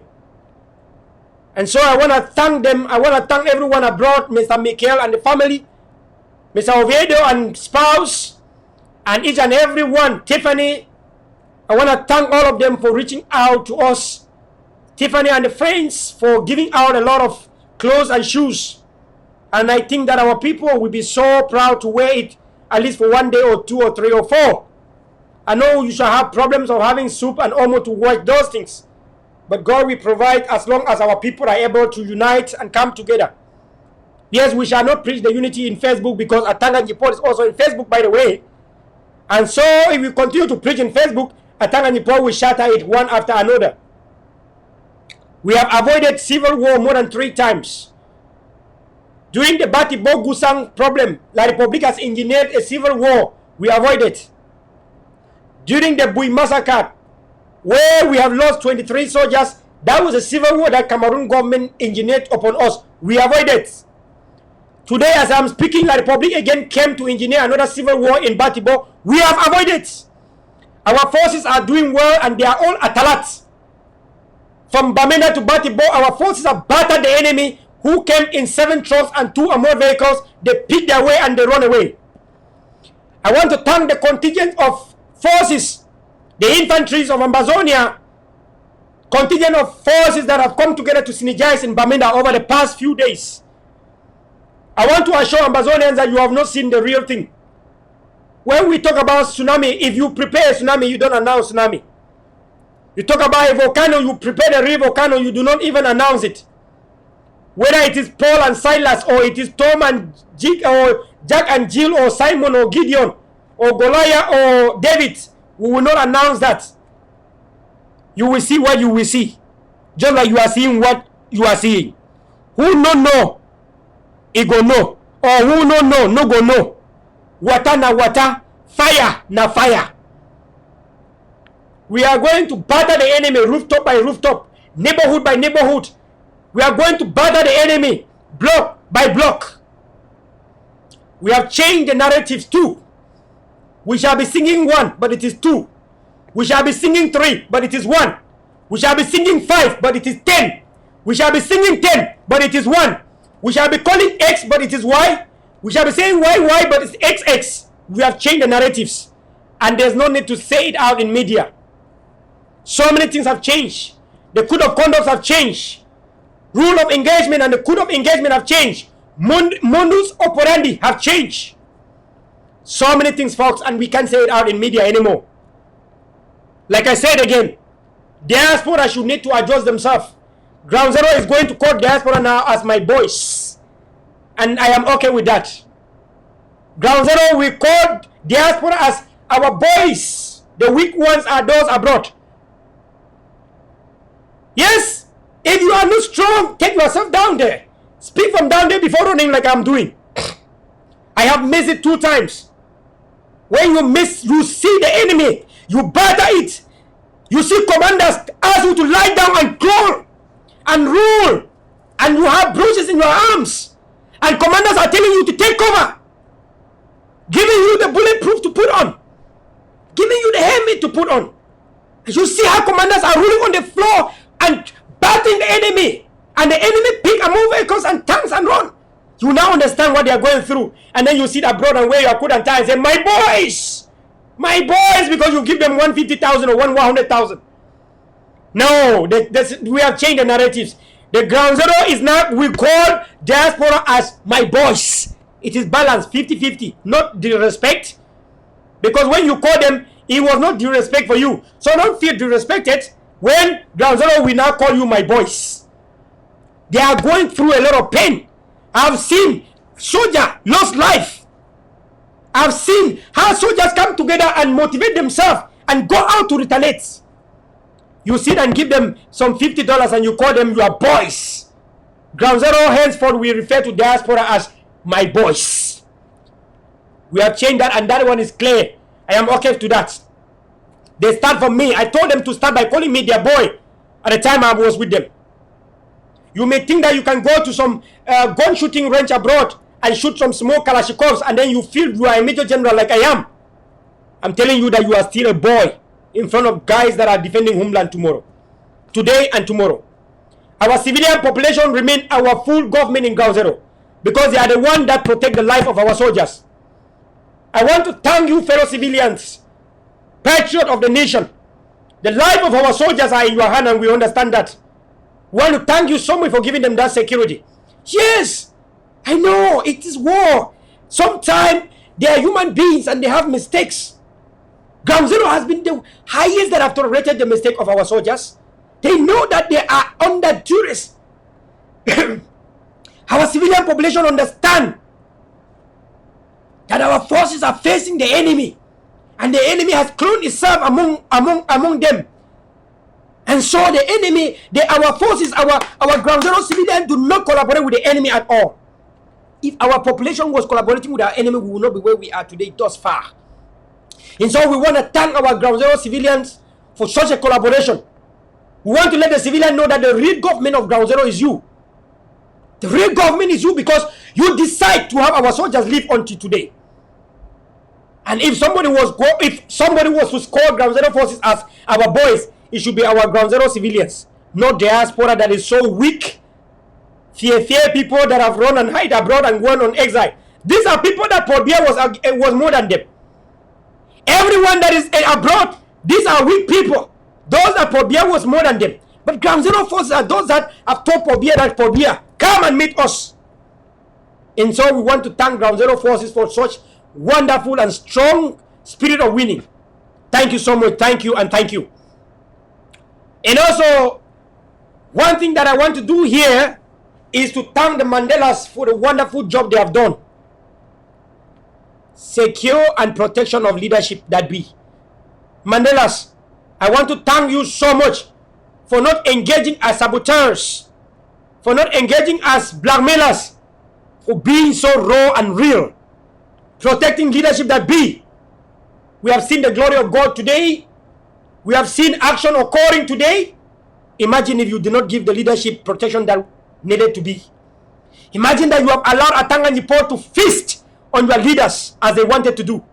And so I want to thank them. I want to thank everyone abroad, Mr. Michael and the family, Mr. Oviedo and spouse, and each and every one, Tiffany. I want to thank all of them for reaching out to us. Tiffany and the friends for giving out a lot of clothes and shoes. And I think that our people will be so proud to wear it at least for 1 day or 2 or 3 or 4. I know you shall have problems of having soup and omo to wash those things. But God will provide as long as our people are able to unite and come together. Yes, we shall not preach the unity in Facebook because Atanga Nipol is also in Facebook, by the way. And so if we continue to preach in Facebook, Atanga Nipol will shatter it one after another. We have avoided civil war more than 3 times. During the Batibo Gusang problem, La Republic has engineered a civil war. We avoided. During the Bui massacre, where we have lost 23 soldiers, that was a civil war that Cameroon government engineered upon us. We avoided. Today, as I'm speaking, La Republic again came to engineer another civil war in Batibo. We have avoided. Our forces are doing well and they are all atalat. From Bamenda to Batibo, our forces have battered the enemy who came in 7 trucks and 2 or more vehicles. They picked their way and they run away. I want to thank the contingent of forces The infantries of Ambazonia, contingent of forces that have come together to synergize in Bamenda over the past few days. I want to assure Ambazonians that you have not seen the real thing. When we talk about tsunami, if you prepare a tsunami, you don't announce tsunami. You talk about a volcano, you prepare the real volcano, you do not even announce it. Whether it is Paul and Silas, or it is Tom and Jack and Jill, or Simon or Gideon, or Goliath or David, we will not announce that. You will see what you will see. Just like you are seeing what you are seeing. Who no know, he go know. Or who no know, no go know. Water na water, fire na fire. We are going to batter the enemy rooftop by rooftop, neighborhood by neighborhood. We are going to batter the enemy block by block. We have changed the narratives too. We shall be singing 1, but it is 2. We shall be singing 3, but it is 1. We shall be singing 5, but it is 10. We shall be singing 10, but it is 1. We shall be calling X, but it is Y. We shall be saying Y, but it's XX. We have changed the narratives. And there's no need to say it out in media. So many things have changed. The code of conduct have changed. Rule of engagement and the code of engagement have changed. Modus operandi have changed. So many things, folks, and we can't say it out in media anymore. Like I said again, diaspora should need to adjust themselves. Ground Zero is going to call diaspora now as my boys. And I am okay with that. Ground Zero will call diaspora as our boys. The weak ones are those abroad. Yes, if you are not strong, take yourself down there. Speak from down there before running like I'm doing. I have missed it 2 times. When you miss, you see the enemy. You batter it. You see commanders ask you to lie down and crawl and rule. And you have bruises in your arms. And commanders are telling you to take cover. Giving you the bulletproof to put on. Giving you the helmet to put on. And you see how commanders are ruling on the floor and battering the enemy. And the enemy pick and move vehicles and tanks and run. You now understand what they are going through. And then you sit abroad and wear your coat and tie and say, my boys, because you give them 150,000 or 100,000. No, we have changed the narratives. The Ground Zero is now, we call diaspora as my boys. It is balanced, 50-50, not disrespect. Because when you call them, it was not disrespect for you. So don't feel disrespected when Ground Zero will now call you my boys. They are going through a lot of pain. I've seen soldier lost life. I've seen how soldiers come together and motivate themselves and go out to retaliate. You sit and give them some $50 and you call them your boys. Ground Zero henceforth we refer to diaspora as my boys. We have changed that, and that one is clear. I am okay to that. They start from me. I told them to start by calling me their boy at the time I was with them. You may think that you can go to some gun shooting range abroad and shoot some small Kalashnikovs and then you feel you are a major general like I am. I'm telling you that you are still a boy in front of guys that are defending homeland tomorrow. Today and tomorrow. Our civilian population remain our full government in Ground Zero because they are the one that protect the life of our soldiers. I want to thank you, fellow civilians, patriot of the nation. The life of our soldiers are in your hand and we understand that. We want to thank you so much for giving them that security. Yes, I know it is war. Sometimes they are human beings and they have mistakes. Ground Zero has been the highest that have tolerated the mistake of our soldiers. They know that they are under duress. Our civilian population understand that our forces are facing the enemy. And the enemy has cloned itself among them. And so the enemy, our forces, our Ground Zero civilians do not collaborate with the enemy at all. If our population was collaborating with our enemy, we would not be where we are today thus far. And so we want to thank our Ground Zero civilians for such a collaboration. We want to let the civilian know that the real government of Ground Zero is you. The real government is you because you decide to have our soldiers live until today. And if somebody was to call Ground Zero forces as our boys, it should be our Ground Zero civilians, not diaspora that is so weak. Fear people that have run and hide abroad and gone on exile. These are people that Paul Biya was more than them. Everyone that is abroad, These are weak people. Those that Pobia was more than them. But Ground Zero forces are those that have told Pobia that Pobia, come and meet us. And so we want to thank Ground Zero forces for such wonderful and strong spirit of winning. Thank you so much. Thank you and thank you. And also, one thing that I want to do here is to thank the Mandelas for the wonderful job they have done. Secure and protection of leadership that be. Mandelas, I want to thank you so much for not engaging as saboteurs, for not engaging as blackmailers, for being so raw and real, protecting leadership that be. We have seen the glory of God today. We have seen action occurring today. Imagine if you did not give the leadership protection that needed to be. Imagine that you have allowed Atanga Nyipo to feast on your leaders as they wanted to do.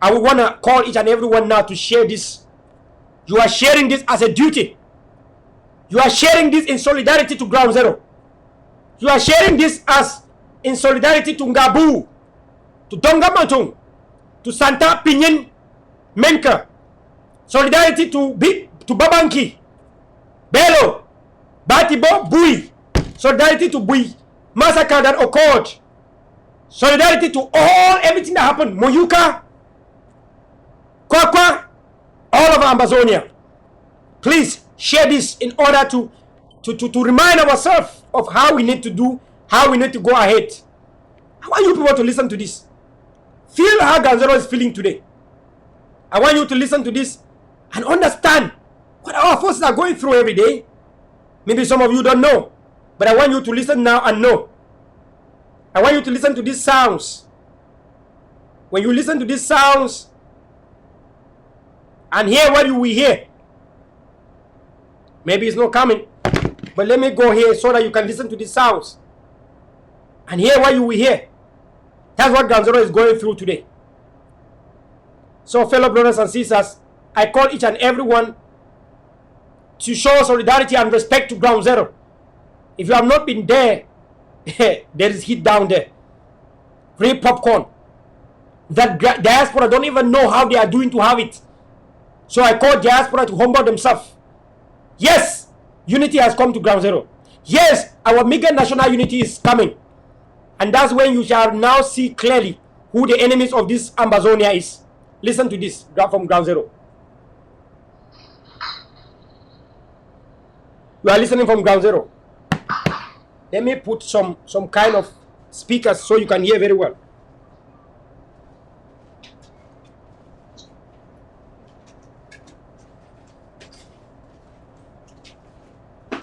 I would want to call each and everyone now to share this. You are sharing this as a duty. You are sharing this in solidarity to Ground Zero. You are sharing this as in solidarity to Ngabu, to Donga Matung, to Santa Pinyin Menka. Solidarity to Babanki, Bello, Batibo, Bui. Solidarity to Bui. Massacre that occurred. Solidarity to everything that happened. Moyuka, Kwakwa, all over Ambazonia. Please share this in order to remind ourselves of how we need to do, how we need to go ahead. I want you people to listen to this. Feel how Ground Zero is feeling today. I want you to listen to this and understand what our forces are going through every day. Maybe some of you don't know, but I want you to listen now and know. I want you to listen to these sounds. When you listen to these sounds and hear what you will hear, maybe it's not coming, but let me go here so that you can listen to these sounds and hear what you will hear. That's what Ground Zero is going through today. So, fellow brothers and sisters, I call each and everyone to show solidarity and respect to Ground Zero. If you have not been there, there is heat down there. Free popcorn. That diaspora don't even know how they are doing to have it. So I call diaspora to humble themselves. Yes, unity has come to Ground Zero. Yes, our mega national unity is coming. And that's when you shall now see clearly who the enemies of this Ambazonia is. Listen to this from Ground Zero. You are listening from Ground Zero. Let me put some kind of speakers so you can hear very well.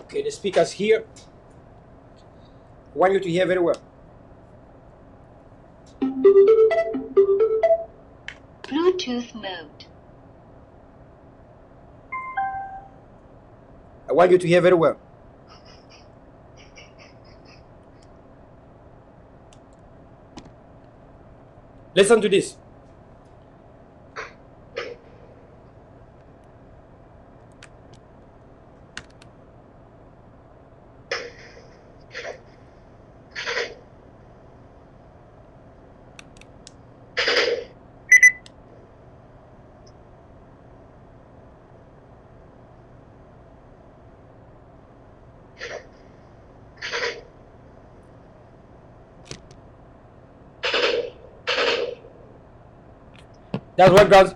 Okay, the speakers here. I want you to hear very well. Bluetooth mode. I want you to hear very well. Listen to this.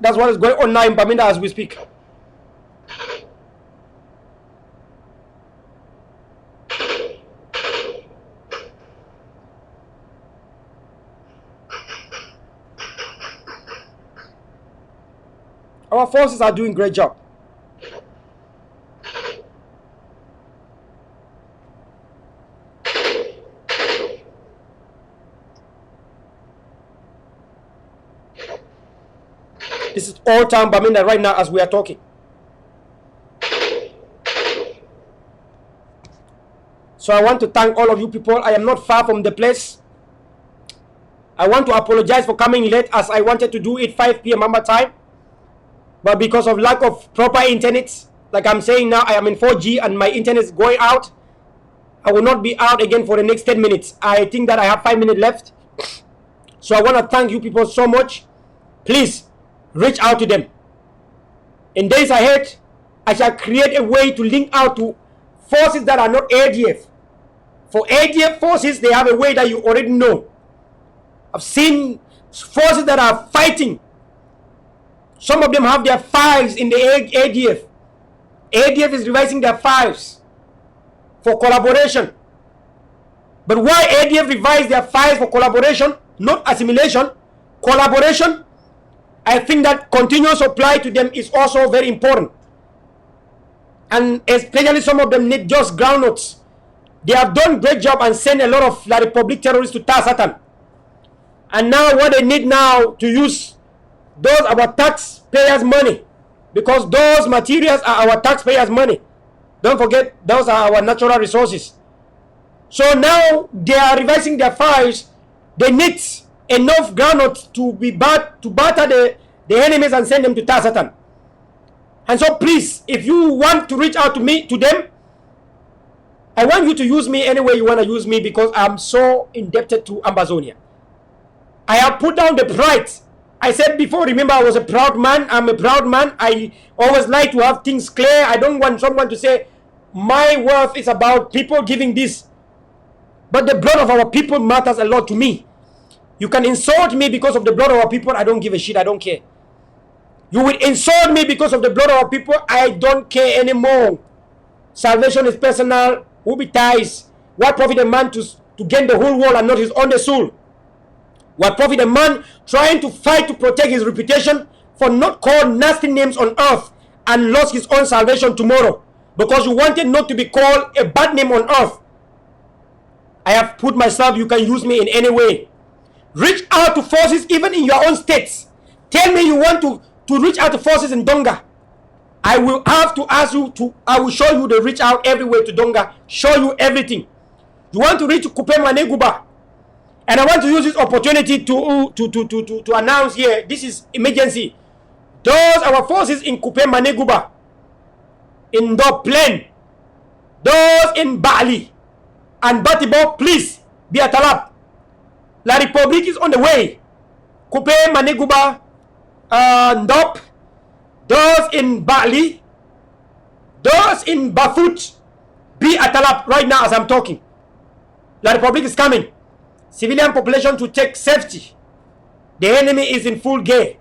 That's what is going on now in Bamenda as we speak. Our forces are doing a great job. This is all time Bamenda right now as we are talking. So I want to thank all of you people. I am not far from the place. I want to apologize for coming late as I wanted to do it 5 p.m. Mamba time. But because of lack of proper internet, like I'm saying now, I am in 4G and my internet is going out. I will not be out again for the next 10 minutes. I think that I have 5 minutes left. So I want to thank you people so much. Please reach out to them. In days ahead, I shall create a way to link out to forces that are not ADF. For ADF forces, they have a way that you already know. I've seen forces that are fighting. Some of them have their files in the ADF. ADF is revising their files for collaboration. But why ADF revise their files for collaboration, not assimilation, collaboration, I think that continuous supply to them is also very important. And especially some of them need just groundnuts. They have done great job and sent a lot of La Republic terrorists to Satan. And now what they need now to use those our taxpayers' money, because those materials are our taxpayers' money. Don't forget, those are our natural resources. So now they are revising their files. They need enough groundnut to batter the enemies and send them to Satan. And so please, if you want to reach out to them, I want you to use me any way you want to use me, because I'm so indebted to Ambazonia. I have put down the pride. I said before, remember, I was a proud man. I'm a proud man. I always like to have things clear. I don't want someone to say my worth is about people giving this. But the blood of our people matters a lot to me. You can insult me because of the blood of our people. I don't give a shit. I don't care. You will insult me because of the blood of our people. I don't care anymore. Salvation is personal. Who betides? What profit a man to gain the whole world and not his own soul? What profit a man trying to fight to protect his reputation for not called nasty names on earth and lost his own salvation tomorrow because you wanted not to be called a bad name on earth? I have put myself, you can use me in any way. Reach out to forces even in your own states. Tell me you want to reach out to forces in Donga. I will have to ask you to, I will show you the reach out everywhere to Donga, show you everything. You want to reach Kupe Maneguba. And I want to use this opportunity to announce here, this is emergency. Those our forces in Kupe Maneguba, in the plain, those in Bali and Batibo, please be at alert. La Republic is on the way. Kupe Maneguba, Ndop, those in Bali, those in Bafut, be at alert right now as I'm talking. La Republic is coming. Civilian population to take safety. The enemy is in full gear.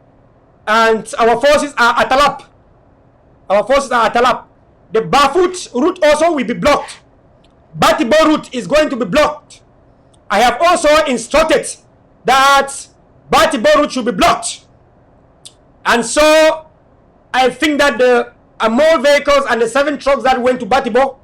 And our forces are at alert. Our forces are at alert. The Bafut route also will be blocked. Batibo route is going to be blocked. I have also instructed that Batibo route should be blocked. And so I think that the more vehicles and the 7 trucks that went to Batibo,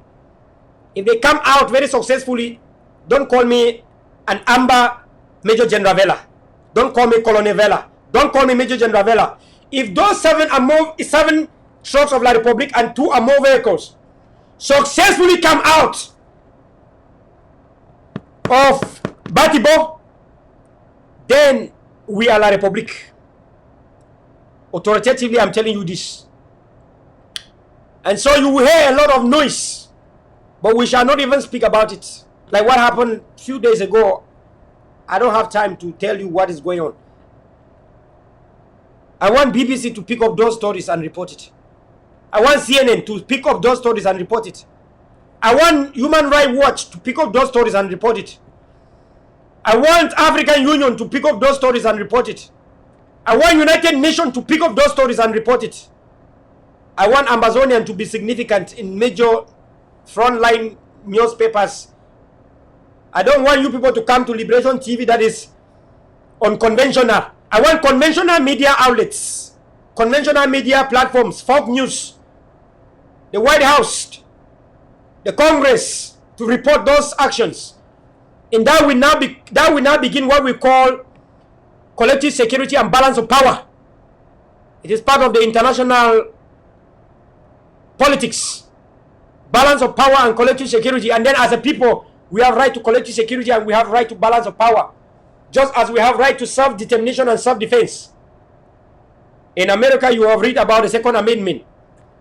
if they come out very successfully, don't call me an Amber Major General Vela. Don't call me Colonel Vela. Don't call me Major General Vela. If those 7 trucks of La Republic and 2 or more vehicles successfully come out of Batibo, then we are La Republic. Authoritatively, I'm telling you this. And so you will hear a lot of noise, but we shall not even speak about it. Like what happened a few days ago. I don't have time to tell you what is going on. I want BBC to pick up those stories and report it. I want CNN to pick up those stories and report it. I want Human Rights Watch to pick up those stories and report it. I want African Union to pick up those stories and report it. I want United Nations to pick up those stories and report it. I want Ambazonian to be significant in major frontline newspapers. I don't want you people to come to Liberation TV that is unconventional. I want conventional media outlets, conventional media platforms, Fox News, the White House, the Congress to report those actions. And that will now begin what we call collective security and balance of power. It is part of the international politics, balance of power and collective security. And then as a people, we have right to collective security and we have right to balance of power, just as we have right to self-determination and self-defense. In America, you have read about the Second Amendment.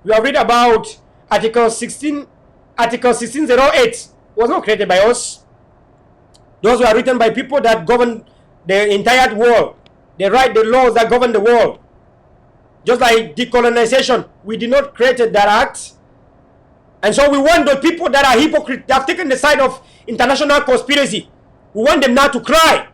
You have read about Article 1608 was not created by us. Those were written by people that govern the entire world. They write the laws that govern the world. Just like decolonization, we did not create that act. And so we want the people that are hypocrites, they have taken the side of international conspiracy. We want them now to cry.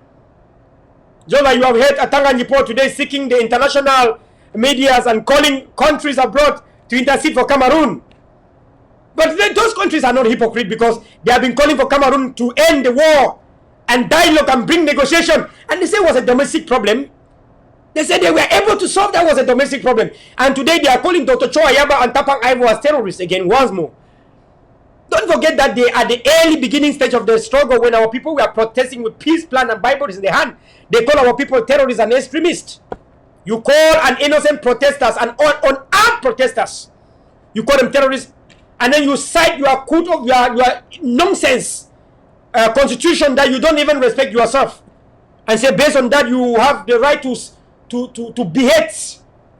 Just like you have heard Atanga Nyipo today seeking the international medias and calling countries abroad to intercede for Cameroon. But those countries are not hypocrites because they have been calling for Cameroon to end the war and dialogue and bring negotiation. And they say it was a domestic problem. They said they were able to solve that was a domestic problem. And today they are calling Dr. Cho Ayaba and Tapang Ivo as terrorists again once more. Don't forget that they at the early beginning stage of the struggle, when our people were protesting with peace plan and Bibles in their hand, they call our people terrorists and extremists. You call an innocent protesters and unarmed protesters, you call them terrorists, and then you cite your code of your nonsense constitution that you don't even respect yourself, and say based on that you have the right to behead,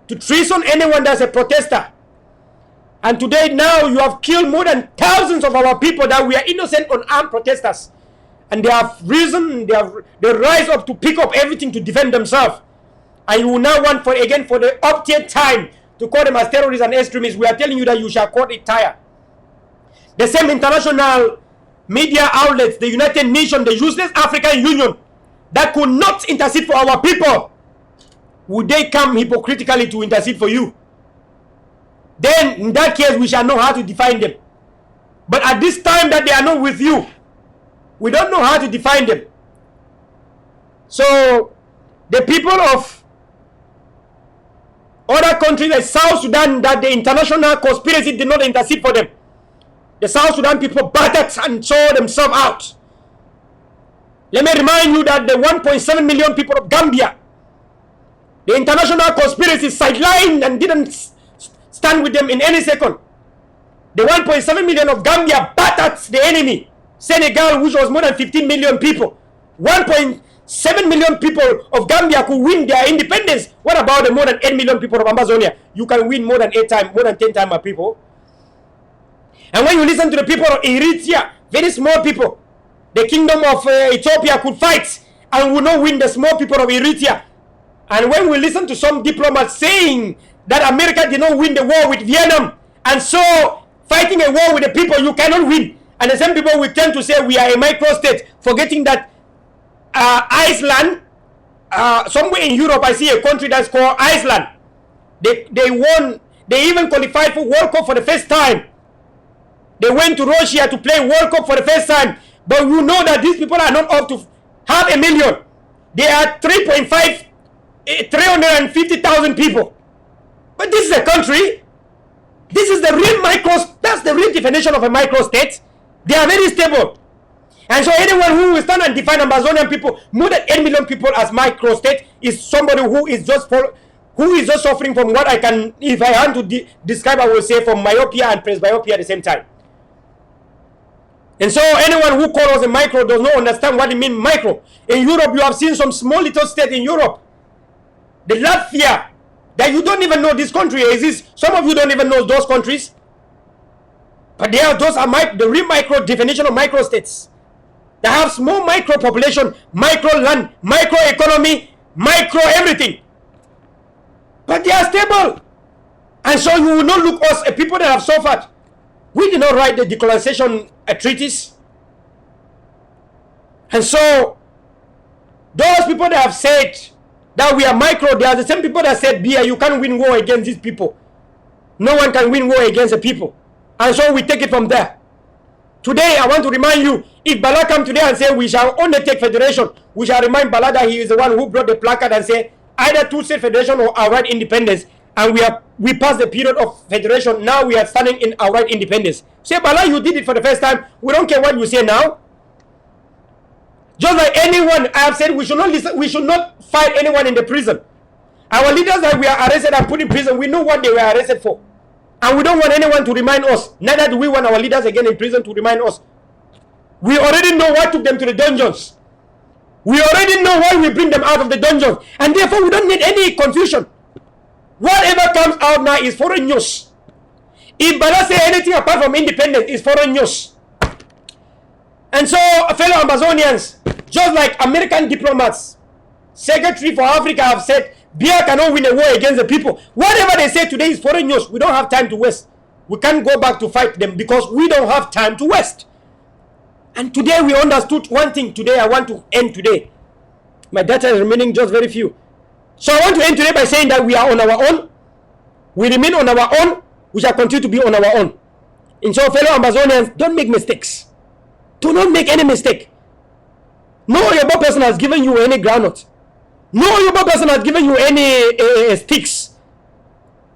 to treason anyone that's a protester. And today now you have killed more than thousands of our people that we are innocent unarmed protesters, and they have risen, they rise up to pick up everything to defend themselves. And you will now want for the uptier time to call them as terrorists and extremists. We are telling you that you shall call it tire. The same international media outlets, the United Nations, the useless African Union that could not intercede for our people, would they come hypocritically to intercede for you? Then in that case we shall know how to define them. But at this time that they are not with you, we don't know how to define them. So the people of other countries like South Sudan, that the international conspiracy did not intercede for them, the South Sudan people battered and saw themselves out. Let me remind you that the 1.7 million people of Gambia, the international conspiracy sidelined and didn't stand with them in any second. The 1.7 million of Gambia battered the enemy, Senegal, which was more than 15 million people. 1.7 million people of Gambia could win their independence. What about the more than 8 million people of Ambazonia? You can win more than 8 times, more than 10 times our people. And when you listen to the people of Eritrea, very small people, the kingdom of Ethiopia could fight and would not win the small people of Eritrea. And when we listen to some diplomats saying that America did not win the war with Vietnam, and so fighting a war with the people you cannot win, and the same people will tend to say we are a micro-state, forgetting that Iceland, somewhere in Europe I see a country that's called Iceland. They won, they even qualified for World Cup for the first time. They went to Russia to play World Cup for the first time. But you know that these people are not up to 500,000. They are 350,000 people. But this is a country. This is the real that's the real definition of a micro-state. They are very stable. And so anyone who will stand and define Ambazonian people, more than 8 million people as micro-state, is somebody who is just suffering from what I can, if I had to describe, I will say from myopia and presbyopia at the same time. And so anyone who calls us a micro does not understand what it means micro. In Europe, you have seen some small little state in Europe. The Latvia, that you don't even know this country exists. Some of you don't even know those countries. But those are the real micro definition of micro states. They have small micro population, micro land, micro economy, micro everything. But they are stable. And so you will not look us a people that have suffered. We did not write the decolonization treaties. And so those people that have said that we are micro, they are the same people that said, Bia, you can't win war against these people. No one can win war against the people. And so we take it from there. Today, I want to remind you, if Bala come today and say we shall undertake federation, we shall remind Bala that he is the one who brought the placard and say either two-state federation or outright independence. And we passed the period of federation. Now we are standing in outright independence. Say, Bala, you did it for the first time. We don't care what you say now. Just like anyone, I have said we should not listen, we should not fight anyone in the prison. Our leaders that we are arrested and put in prison, we know what they were arrested for. And we don't want anyone to remind us. Neither do we want our leaders again in prison to remind us. We already know what took them to the dungeons. We already know why we bring them out of the dungeons. And therefore we don't need any confusion. Whatever comes out now is foreign news. If Bala say anything apart from independence, is foreign news. And so, fellow Ambazonians, just like American diplomats, Secretary for Africa have said Beer cannot win a war against the people. Whatever they say today is foreign news. We don't have time to waste. We can't go back to fight them because we don't have time to waste. And today we understood one thing. Today I want to end today. My data is remaining just very few. So I want to end today by saying that we are on our own. We remain on our own. We shall continue to be on our own. And so, fellow Ambazonians, don't make mistakes. Do not make any mistake. No Yoruba person has given you any groundnut. No Yoruba person has given you any sticks.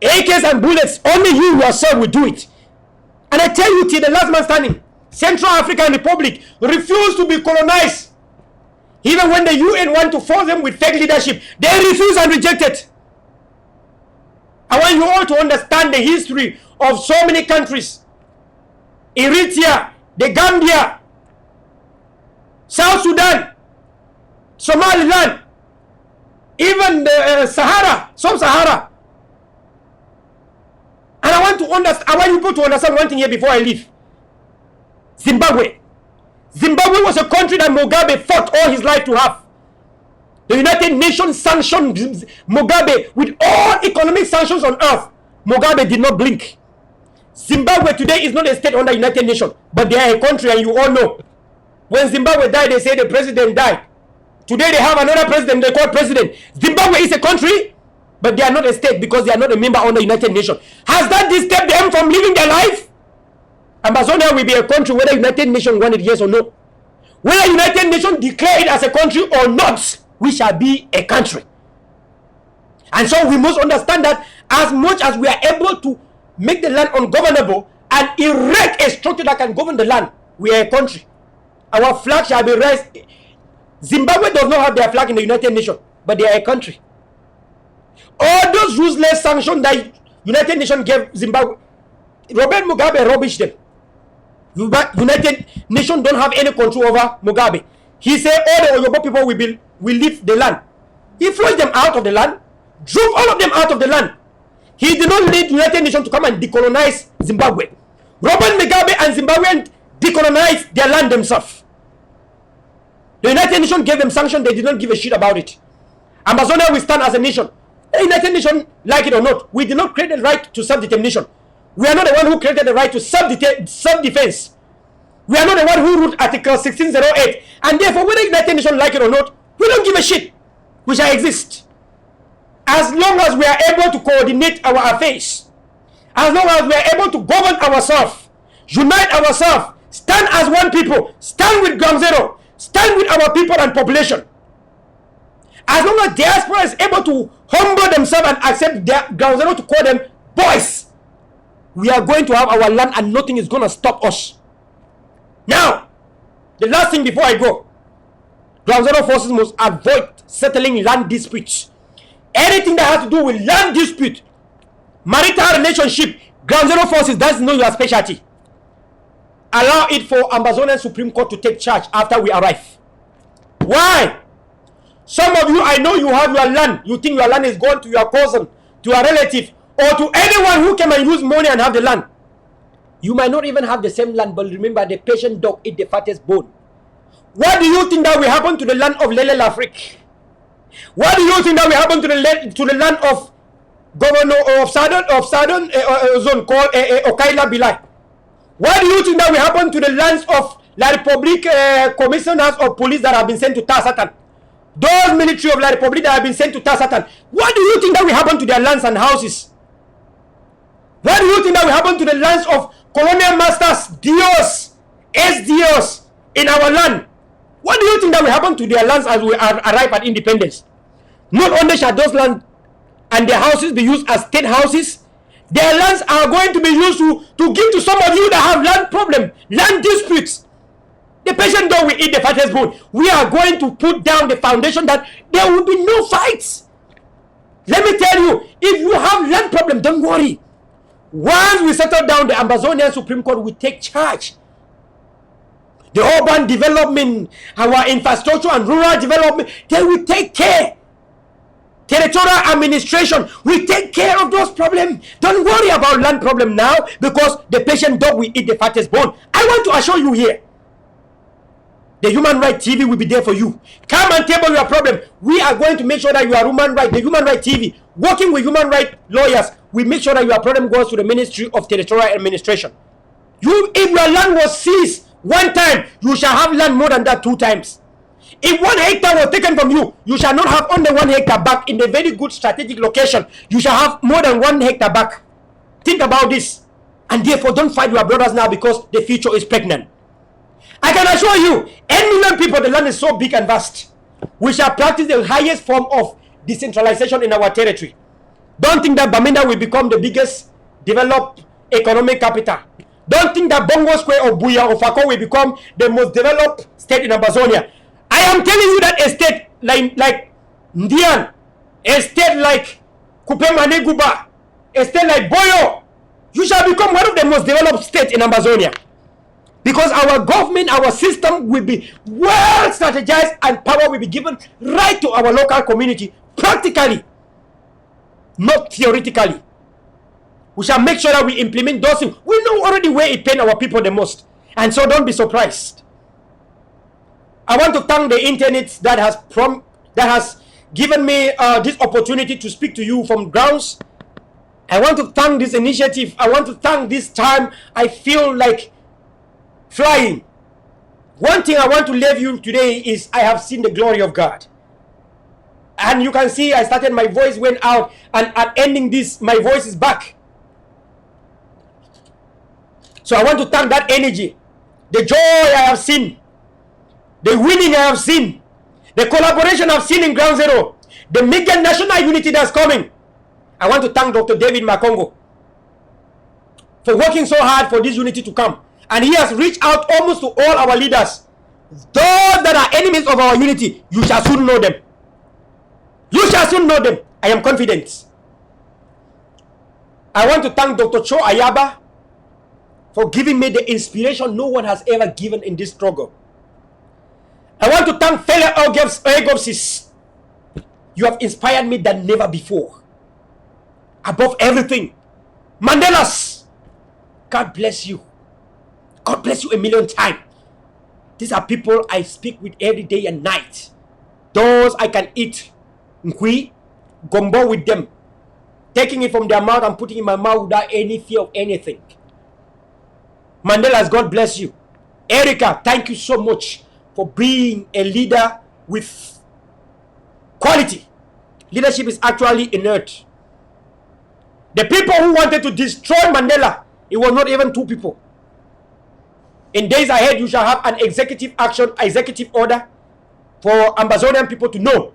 AKs and bullets. Only you yourself will do it. And I tell you, till the last man standing, Central African Republic refused to be colonized. Even when the UN want to force them with fake leadership, they refuse and reject it. I want you all to understand the history of so many countries. Eritrea, the Gambia, South Sudan, Somaliland, even the Sahara, Sub-Sahara. And I want people to understand one thing here before I leave. Zimbabwe. Zimbabwe was a country that Mugabe fought all his life to have. The United Nations sanctioned Mugabe with all economic sanctions on earth. Mugabe did not blink. Zimbabwe today is not a state under United Nations, but they are a country, and you all know. When Zimbabwe died, they say the president died. Today they have another president they call president. Zimbabwe is a country, but they are not a state because they are not a member under United Nations. Has that disturbed them from living their life? Ambazonia will be a country whether United Nations want it, yes or no. Whether United Nations declare it as a country or not, we shall be a country. And so we must understand that as much as we are able to make the land ungovernable and erect a structure that can govern the land, we are a country. Our flag shall be raised. Zimbabwe does not have their flag in the United Nations, but they are a country. All those useless sanctions that United Nations gave Zimbabwe, Robert Mugabe rubbished them. United Nations don't have any control over Mugabe. He said all the Yoruba people will leave the land. He flushed them out of the land, drove all of them out of the land. He did not need United Nations to come and decolonize Zimbabwe. Robert Mugabe and Zimbabweans decolonized their land themselves. The United Nations gave them sanctions, they did not give a shit about it. Ambazonia will stand as a nation. The United Nations, like it or not, we did not create the right to self-determination. We are not the one who created the right to self-defense. We are not the one who wrote Article 1608. And therefore, whether the United Nations like it or not, we don't give a shit. We shall exist. As long as we are able to coordinate our affairs, as long as we are able to govern ourselves, unite ourselves, stand as one people, stand with ground zero, stand with our people and population. As long as diaspora is able to humble themselves and accept their ground zero to call them boys, we are going to have our land and nothing is going to stop us. Now, the last thing before I go, ground zero forces must avoid settling land disputes. Anything that has to do with land dispute, marital relationship, ground zero forces, that's not your specialty. Allow it for Ambazonian Supreme Court to take charge after we arrive. Why? Some of you, I know you have your land. You think your land is going to your cousin, to your relative, or to anyone who came and use money and have the land. You might not even have the same land, but remember, the patient dog eat the fattest bone. What do you think that will happen to the land of Lele Lafrique? What do you think that will happen to the land of governor of Southern zone called Okaila Bilai? What do you think that will happen to the lands of La Republique commissioners of police that have been sent to Tarsatan? Those military of La Republique that have been sent to Tarsatan. What do you think that will happen to their lands and houses? What do you think that will happen to the lands of colonial masters, DOs, SDOs in our land? What do you think that will happen to their lands as we arrive at independence? Not only shall those lands and their houses be used as state houses, their lands are going to be used to give to some of you that have land problem, land disputes. The patient dog will eat the fattest bone. We are going to put down the foundation that there will be no fights. Let me tell you, if you have land problem, don't worry. Once we settle down, the Ambazonian Supreme Court will take charge. The urban development, our infrastructure and rural development, they will take care. Territorial administration will take care of those problems. Don't worry about land problem now, because the patient dog will eat the fattest bone. I want to assure you here, The Human Rights TV will be there for you. Come and table your problem. We are going to make sure that you are human right. The Human Rights TV, working with human rights lawyers, we make sure that your problem goes to the Ministry of Territorial Administration. If your land was seized one time, you shall have land more than that 2 times. If 1 hectare was taken from you, you shall not have only 1 hectare back in a very good strategic location. You shall have more than 1 hectare back. Think about this. And therefore, don't fight your brothers now because the future is pregnant. I can assure you, 8 million people, the land is so big and vast. We shall practice the highest form of decentralization in our territory. Don't think that Bamenda will become the biggest developed economic capital. Don't think that Bongo Square or Buya or Fako will become the most developed state in Ambazonia. I am telling you that a state like Ndian, a state like Kupemane Guba, a state like Boyo, you shall become one of the most developed states in Ambazonia. Because our government, our system will be well strategized and power will be given right to our local community, practically, not theoretically. We shall make sure that we implement those things. We know already where it pains our people the most. And so don't be surprised. I want to thank the internet that has given me this opportunity to speak to you from grounds. I want to thank this initiative. I want to thank this time. I feel like flying. One thing I want to leave you today is I have seen the glory of God. And you can see I started, my voice went out, and at ending this, my voice is back. So I want to thank that energy, the joy I have seen, the winning I have seen, the collaboration I've seen in Ground Zero, the mega national unity that's coming. I want to thank Dr. David Makongo for working so hard for this unity to come. And he has reached out almost to all our leaders. Those that are enemies of our unity, you shall soon know them. You shall soon know them. I am confident. I want to thank Dr. Cho Ayaba for giving me the inspiration no one has ever given in this struggle. I want to thank fellow Egopsis. You have inspired me than never before. Above everything, Mandelas, God bless you. God bless you a million times. These are people I speak with every day and night. Those I can eat nkui, gombo with them, taking it from their mouth and putting it in my mouth without any fear of anything. Mandela's, God bless you. Erica, thank you so much for being a leader with quality. Leadership is actually inert. The people who wanted to destroy Mandela, it was not even 2 people. In days ahead, you shall have an executive action, executive order for Ambazonian people to know.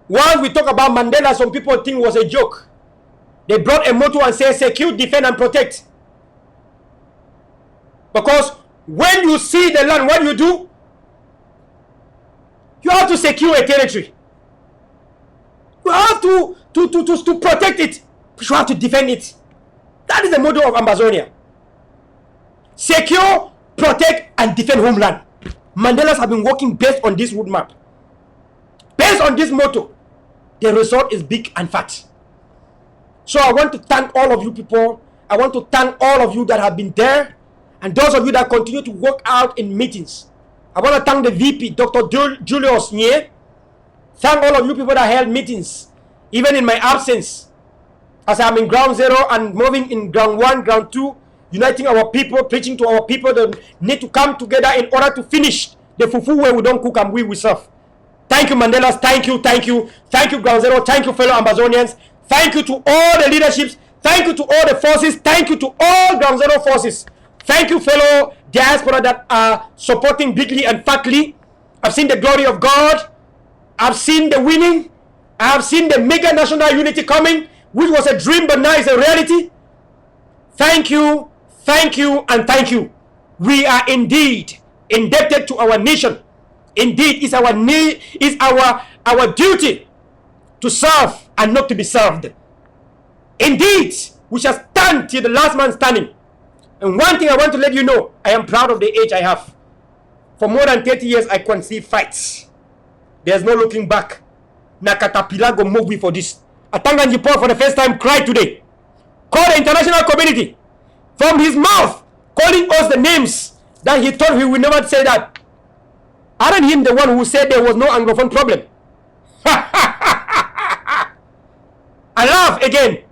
Once we talk about Mandela, some people think it was a joke. They brought a motto and said, secure, defend, and protect. Because when you see the land, what do? You have to secure a territory. You have to protect it. You have to defend it. That is the motto of Ambazonia. Secure, protect, and defend homeland. Mandelas have been working based on this roadmap. Based on this motto, the result is big and fat. So I want to thank all of you people. I want to thank all of you that have been there, and those of you that continue to work out in meetings. I want to thank the VP, Dr. Julius Nye. Thank all of you people that held meetings, even in my absence, as I'm in Ground Zero and moving in Ground 1, Ground 2, uniting our people, preaching to our people that need to come together in order to finish the fufu where we don't cook and we serve. Thank you, Mandelas. Thank you, thank you. Thank you, Ground Zero. Thank you, fellow Ambazonians. Thank you to all the leaderships. Thank you to all the forces. Thank you to all Ground Zero forces. Thank you, fellow diaspora that are supporting bigly and fatly. I've seen the glory of God. I've seen the winning. I've seen the mega national unity coming, which was a dream but now is a reality. Thank you, and thank you. We are indeed indebted to our nation. Indeed, it's our duty to serve and not to be served. Indeed, we shall stand till the last man standing. And one thing I want to let you know, I am proud of the age I have. For more than 30 years, I conceive fights. There's no looking back. Nakatapila go move me for this. Atanganji Paul for the first time cried today. Call the international community from his mouth, calling us the names that he thought he would never say that. Aren't him the one who said there was no Anglophone problem? I laugh again.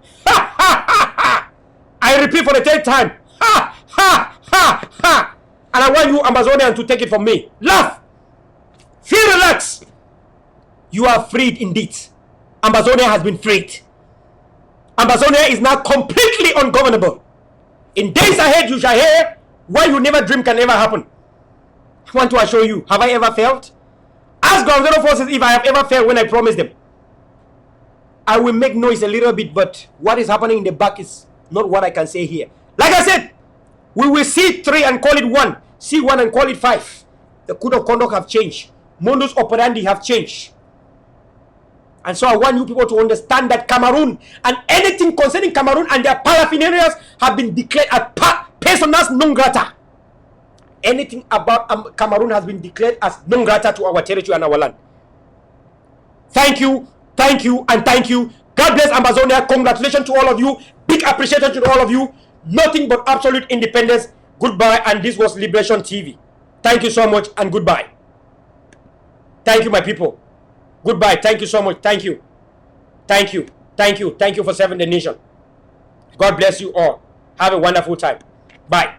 I repeat for the third time. And I want you Ambazonian to take it from me. Laugh. Feel relaxed. You are freed indeed. Ambazonia has been freed. Ambazonia is now completely ungovernable. In days ahead you shall hear why you never dream can ever happen. I want to assure you, have I ever failed? Ask ground zero forces if I have ever failed when I promised them. I will make noise a little bit, but what is happening in the back is not what I can say here. Like I said, we will see 3 and call it 1, see 1 and call it 5. The code of conduct have changed. Modus operandi have changed. And so I want you people to understand that Cameroon and anything concerning Cameroon and their paraphernalias have been declared as personas non grata. Anything about Cameroon has been declared as non grata to our territory and our land. Thank you, and thank you. God bless Ambazonia. Congratulations to all of you. Big appreciation to all of you. Nothing but absolute independence. Goodbye. And this was Liberation TV. Thank you so much and goodbye. Thank you, my people. Goodbye. Thank you so much. Thank you. Thank you. Thank you. Thank you for serving the nation. God bless you all. Have a wonderful time. Bye.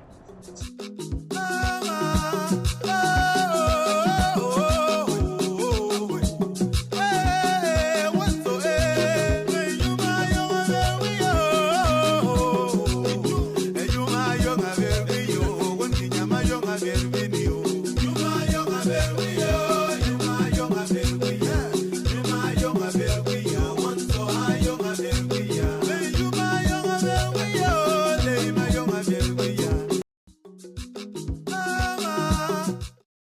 Yuma,